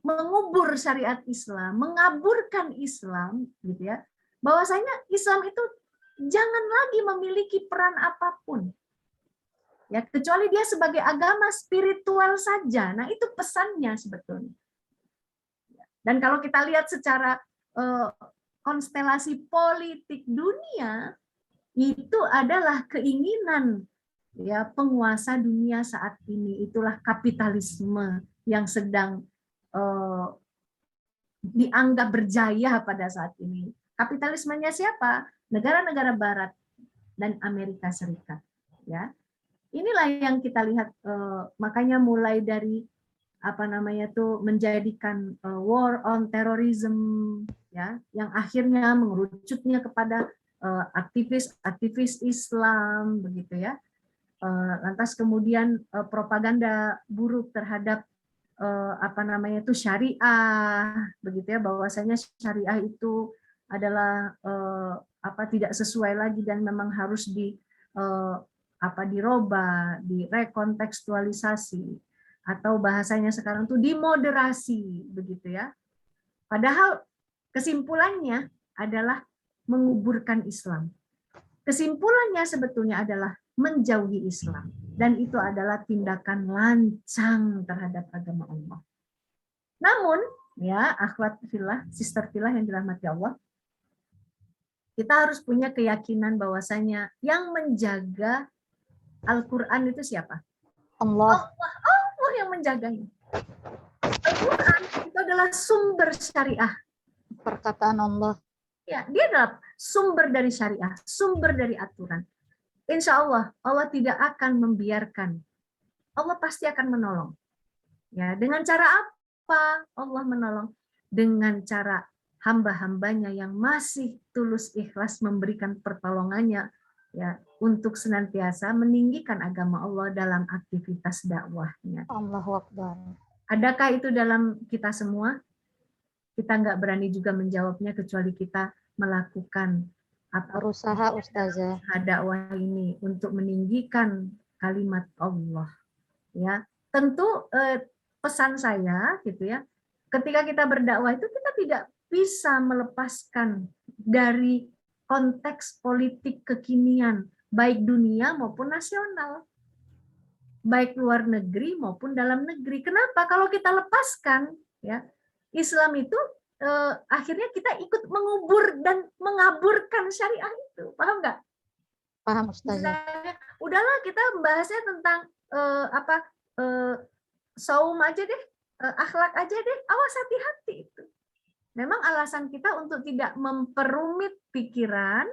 mengubur syariat Islam, mengaburkan Islam, gitu ya, bahwasanya Islam itu jangan lagi memiliki peran apapun, ya kecuali dia sebagai agama spiritual saja. Nah itu pesannya sebetulnya. Dan kalau kita lihat secara konstelasi politik dunia, itu adalah keinginan ya penguasa dunia saat ini, itulah kapitalisme yang sedang dianggap berjaya pada saat ini. Kapitalismenya siapa? Negara-negara barat dan Amerika Serikat, ya. Inilah yang kita lihat, makanya mulai dari menjadikan war on terrorism ya, yang akhirnya mengerucutnya kepada aktivis Islam, begitu ya. Lantas kemudian propaganda buruk terhadap syariah, begitu ya, bahwasanya syariah itu adalah tidak sesuai lagi dan memang harus dirubah, direkontekstualisasi, atau bahasanya sekarang tuh dimoderasi, begitu ya. Padahal kesimpulannya adalah menguburkan Islam. Kesimpulannya sebetulnya adalah menjauhi Islam, dan itu adalah tindakan lancang terhadap agama Allah. Namun, ya akhwat fillah, sister fillah yang dirahmati Allah, kita harus punya keyakinan bahwasanya yang menjaga Al-Quran itu siapa? Allah. Allah yang menjaganya. Al-Quran itu adalah sumber syariah. Perkataan Allah. Ya, dia adalah sumber dari syariah, sumber dari aturan. Insya Allah, Allah tidak akan membiarkan. Allah pasti akan menolong. Ya, dengan cara apa Allah menolong? Dengan cara hamba-hambanya yang masih tulus ikhlas memberikan pertolongannya, ya, untuk senantiasa meninggikan agama Allah dalam aktivitas dakwahnya. Allahu Akbar. Adakah itu dalam kita semua? Kita nggak berani juga menjawabnya kecuali kita melakukan Berusaha Ustazah. dakwah ini untuk meninggikan kalimat Allah. Ya, tentu pesan saya gitu ya, ketika kita berdakwah itu kita tidak bisa melepaskan dari konteks politik kekinian, baik dunia maupun nasional, baik luar negeri maupun dalam negeri. Kenapa? Kalau kita lepaskan, ya, Islam itu akhirnya kita ikut mengubur dan mengaburkan syariah itu, paham nggak? Paham Ustazah. Udahlah kita bahasnya tentang saum aja deh, akhlak aja deh, awas hati-hati itu. Memang alasan kita untuk tidak memperumit pikiran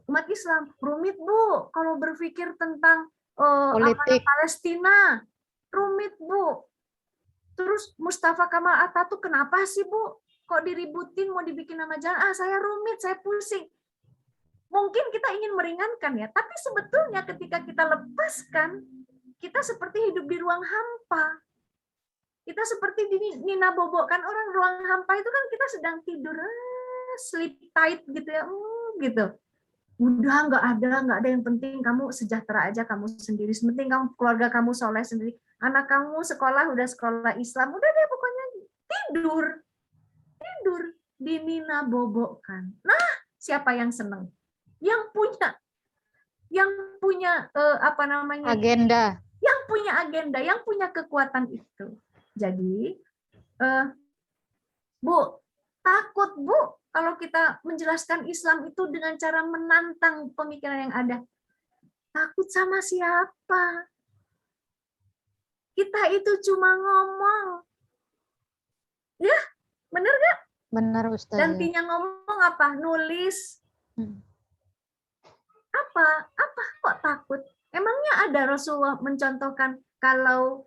umat Islam. Rumit Bu, kalau berpikir tentang Politik. Palestina, rumit Bu. Terus Mustafa Kamal Atatürk kenapa sih Bu? Kok diributin mau dibikin nama jalan? Saya rumit, saya pusing. Mungkin kita ingin meringankan ya, tapi sebetulnya ketika kita lepaskan, kita seperti hidup di ruang hampa. Kita seperti Nina Bobo, kan orang ruang hampa itu kan kita sedang tidur, sleep tight gitu ya, gitu. Udah nggak ada yang penting kamu sejahtera aja kamu sendiri, penting kamu keluarga kamu soleh sendiri, anak kamu sekolah udah sekolah Islam, udah deh pokoknya tidur di Nina Bobo kan. Nah, siapa yang seneng? Yang punya Agenda. Yang punya agenda, yang punya kekuatan itu. Jadi, Bu, takut Bu kalau kita menjelaskan Islam itu dengan cara menantang pemikiran yang ada. Takut sama siapa? Kita itu cuma ngomong. Ya, bener nggak? Benar Ustazah. Gantinya ngomong apa? Nulis. Apa kok takut? Emangnya ada Rasulullah mencontohkan kalau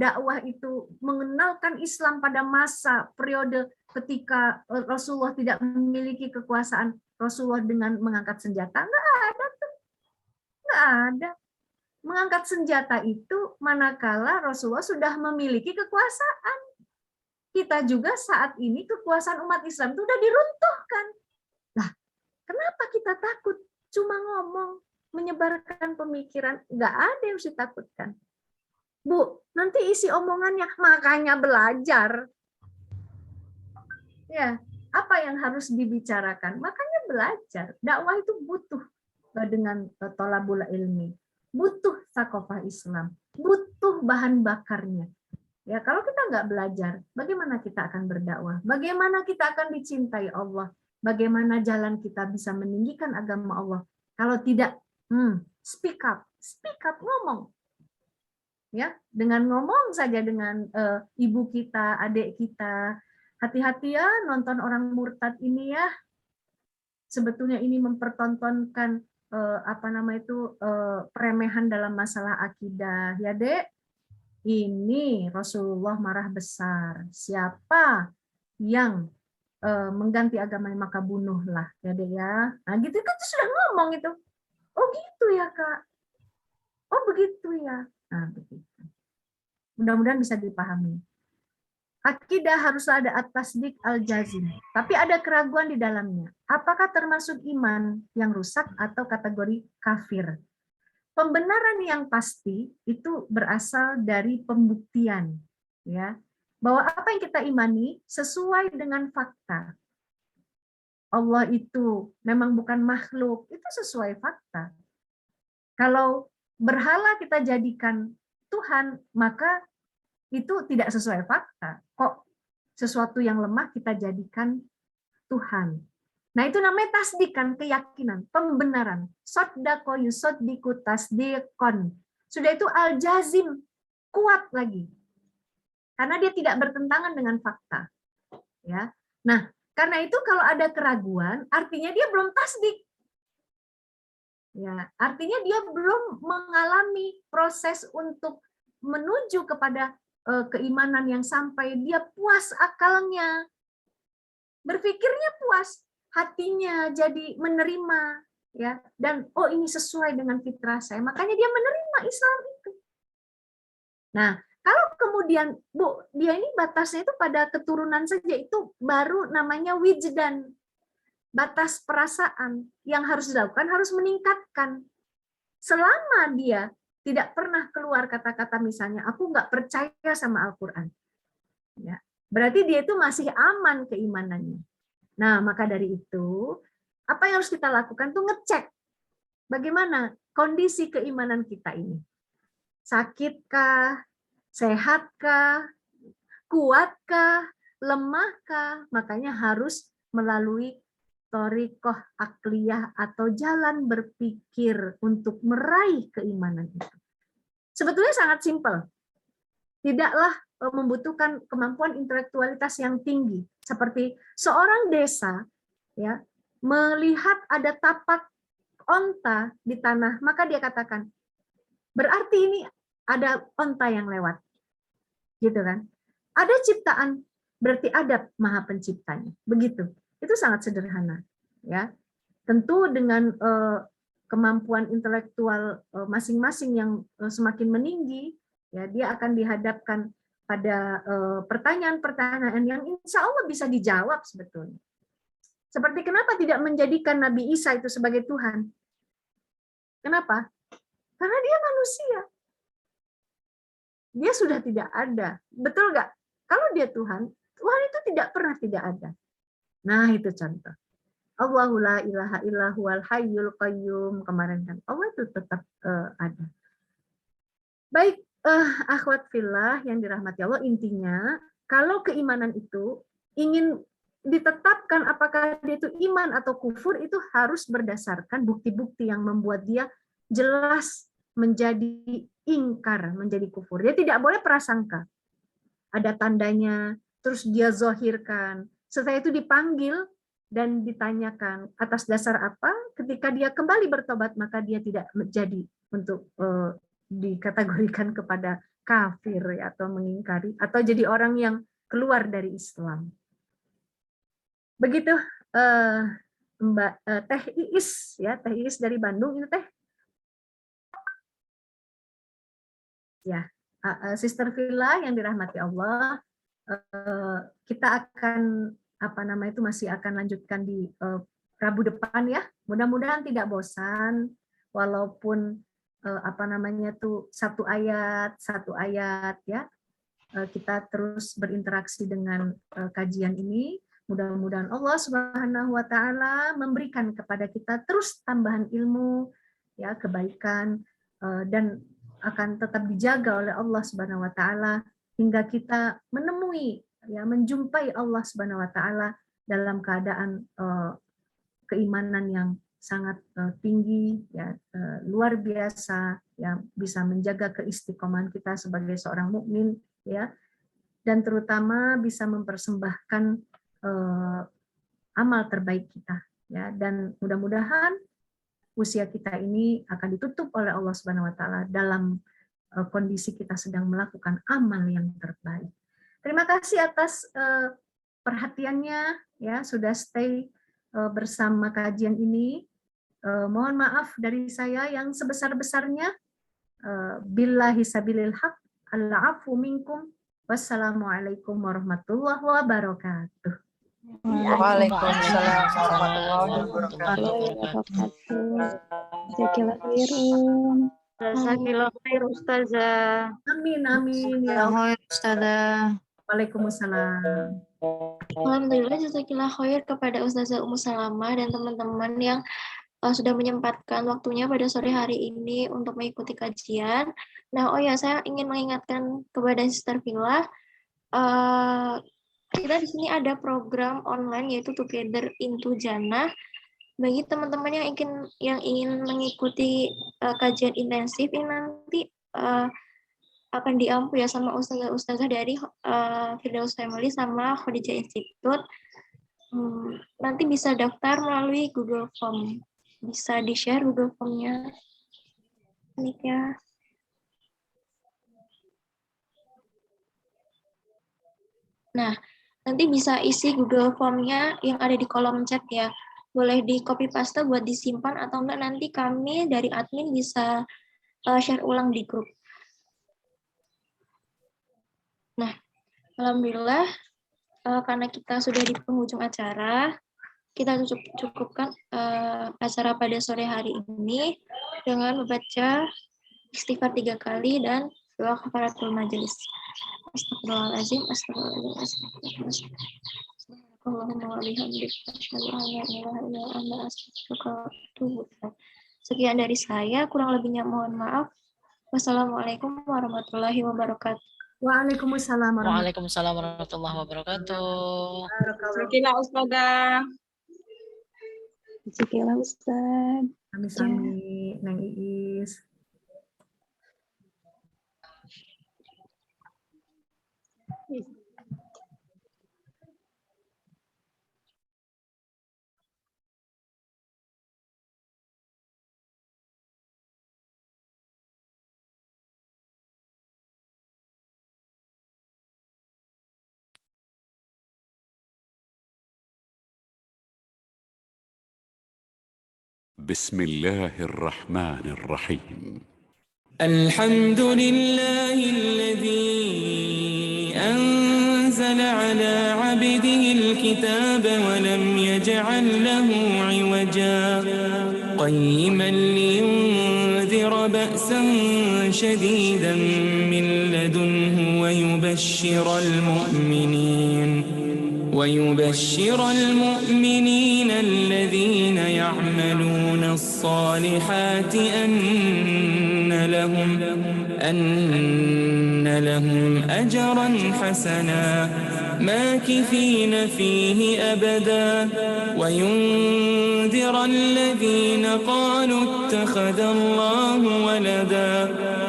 dakwah itu mengenalkan Islam pada masa periode ketika Rasulullah tidak memiliki kekuasaan, Rasulullah dengan mengangkat senjata? Nggak ada tuh. Nggak ada. Mengangkat senjata itu manakala Rasulullah sudah memiliki kekuasaan. Kita juga saat ini kekuasaan umat Islam itu sudah diruntuhkan. Nah, kenapa kita takut? Cuma ngomong, menyebarkan pemikiran, nggak ada yang harus ditakutkan. Bu, nanti isi omongannya, makanya belajar. Ya, apa yang harus dibicarakan? Makanya belajar. Dakwah itu butuh dengan tolabul ilmi, butuh thaqafah Islam, butuh bahan bakarnya. Ya, kalau kita nggak belajar, bagaimana kita akan berdakwah? Bagaimana kita akan dicintai Allah? Bagaimana jalan kita bisa meninggikan agama Allah? Kalau tidak, speak up, ngomong. Ya, dengan ngomong saja dengan ibu kita, adik kita, hati-hati ya nonton orang murtad ini ya. Sebetulnya ini mempertontonkan peremehan dalam masalah akidah, ya Dek. Ini Rasulullah marah besar. Siapa yang mengganti agamanya maka bunuhlah, ya Dek ya. Nah, gitu kan sudah ngomong itu. Oh gitu ya Kak. Oh begitu ya. Nah, begitu. Mudah-mudahan bisa dipahami. Akidah haruslah ada at-tasdiq al-jazim, tapi ada keraguan di dalamnya. Apakah termasuk iman yang rusak atau kategori kafir? Pembenaran yang pasti itu berasal dari pembuktian, ya, bahwa apa yang kita imani sesuai dengan fakta. Allah itu memang bukan makhluk, itu sesuai fakta. Kalau berhala kita jadikan Tuhan, maka itu tidak sesuai fakta. Kok sesuatu yang lemah kita jadikan Tuhan. Nah, itu namanya tasdikan, keyakinan, pembenaran. Soddaqo yusoddiqu tasdiqon. Sudah itu al-jazim, kuat lagi. Karena dia tidak bertentangan dengan fakta. Ya. Nah, karena itu kalau ada keraguan, artinya dia belum tasdik. Ya, artinya dia belum mengalami proses untuk menuju kepada keimanan yang sampai dia puas akalnya. Berpikirnya puas, hatinya jadi menerima, ya, dan oh ini sesuai dengan fitrah saya, makanya dia menerima Islam itu. Nah, kalau kemudian Bu, dia ini batasnya itu pada keturunan saja, itu baru namanya wijdan, batas perasaan yang harus dilakukan, harus meningkatkan. Selama dia tidak pernah keluar kata-kata misalnya, aku nggak percaya sama Al-Quran, ya, berarti dia itu masih aman keimanannya. Nah, maka dari itu, apa yang harus kita lakukan tuh ngecek bagaimana kondisi keimanan kita ini. Sakitkah, sehatkah, kuatkah, lemahkah? Makanya harus melalui thoriqoh akliyah atau jalan berpikir untuk meraih keimanan itu. Sebetulnya sangat simpel. Tidaklah membutuhkan kemampuan intelektualitas yang tinggi. Seperti seorang desa ya melihat ada tapak onta di tanah, maka dia katakan, berarti ini ada onta yang lewat. Gitu kan? Ada ciptaan, berarti ada Maha Penciptanya. Begitu. Itu sangat sederhana, ya. Tentu dengan kemampuan intelektual masing-masing yang semakin meninggi, ya, dia akan dihadapkan pada pertanyaan-pertanyaan yang insya Allah bisa dijawab sebetulnya. Seperti kenapa tidak menjadikan Nabi Isa itu sebagai Tuhan? Kenapa? Karena dia manusia. Dia sudah tidak ada. Betul nggak? Kalau dia Tuhan, Tuhan itu tidak pernah tidak ada. Nah, itu contoh. Allahu la ilaha illa huwal hayyul qayyum, kemarin kan Allah itu tetap ada. Baik, akhwat fillah yang dirahmati Allah, intinya kalau keimanan itu ingin ditetapkan apakah dia itu iman atau kufur, itu harus berdasarkan bukti-bukti yang membuat dia jelas menjadi ingkar, menjadi kufur. Dia tidak boleh prasangka. Ada tandanya, terus dia zohirkan. Setelah itu dipanggil dan ditanyakan atas dasar apa, ketika dia kembali bertobat, maka dia tidak menjadi untuk dikategorikan kepada kafir atau mengingkari, atau jadi orang yang keluar dari Islam. Begitu Mbak Teh Iis, ya, Teh Iis dari Bandung itu Teh. Ya, Sister Villa yang dirahmati Allah, kita akan itu masih akan lanjutkan di Rabu depan ya. Mudah-mudahan tidak bosan, walaupun satu ayat ya. Kita terus berinteraksi dengan kajian ini. Mudah-mudahan Allah Subhanahu wa taala memberikan kepada kita terus tambahan ilmu, ya, kebaikan, dan akan tetap dijaga oleh Allah Subhanahu wa taala hingga kita menemui, ya, menjumpai Allah Subhanahu wa taala dalam keadaan keimanan yang sangat tinggi, ya, luar biasa, ya, bisa menjaga keistiqomahan kita sebagai seorang mukmin, ya, dan terutama bisa mempersembahkan amal terbaik kita, ya, dan mudah-mudahan usia kita ini akan ditutup oleh Allah Subhanahu wa taala dalam kondisi kita sedang melakukan amal yang terbaik. Terima kasih atas perhatiannya, ya, sudah stay bersama kajian ini. Mohon maaf dari saya yang sebesar-besarnya. Billahi sabilil haq, al-afu minkum. Wassalamualaikum warahmatullahi wabarakatuh. Waalaikumsalam warahmatullahi wabarakatuh. Jazakallahu khair Ustazah. Amin amin ya Allah. Ustazah. Waalaikumsalam. Alhamdulillah, jazakillah khair kepada Ustazah Ummu Salamah dan teman-teman yang sudah menyempatkan waktunya pada sore hari ini untuk mengikuti kajian. Nah, oh ya, saya ingin mengingatkan kepada Sister Villa, kita di sini ada program online yaitu Together into Jannah. Bagi teman-teman yang ingin mengikuti kajian intensif ini nanti akan diampu ya sama ustazah-ustazah dari Firdaus Family sama Khadijah Institute. Nanti bisa daftar melalui Google Form. Bisa di-share Google Form-nya. Ini ya. Nah, nanti bisa isi Google Form-nya yang ada di kolom chat ya. Boleh di copy paste buat disimpan atau enggak nanti kami dari admin bisa share ulang di grup. Nah, alhamdulillah karena kita sudah di penghujung acara, kita cukupkan acara pada sore hari ini dengan membaca istighfar 3 kali dan doa kafaratul majelis. Astagfirullahaladzim, astagfirullahaladzim, Allahumma wa bihamdik, asyhadu an la ilaha illa anta, astaghfiruka wa atubu ilaik. Sekian dari saya, kurang lebihnya mohon maaf. Wassalamualaikum warahmatullahi wabarakatuh. Waalaikumsalam Waalaikumsalam warahmatullahi wabarakatuh. Sekilah Ustazah. Sekilah Ustaz. Sami-sami, Neng Iis. بسم الله الرحمن الرحيم. الحمد لله الذي أنزل على عبده الكتاب ولم يجعل له عوجا قيما لينذر بأسا شديدا من لدنه ويبشر المؤمنين الذين يعملون الصالحات أن لهم أجرا حسنا ماكثين فيه أبدا وينذر الذين قالوا اتخذ الله ولدا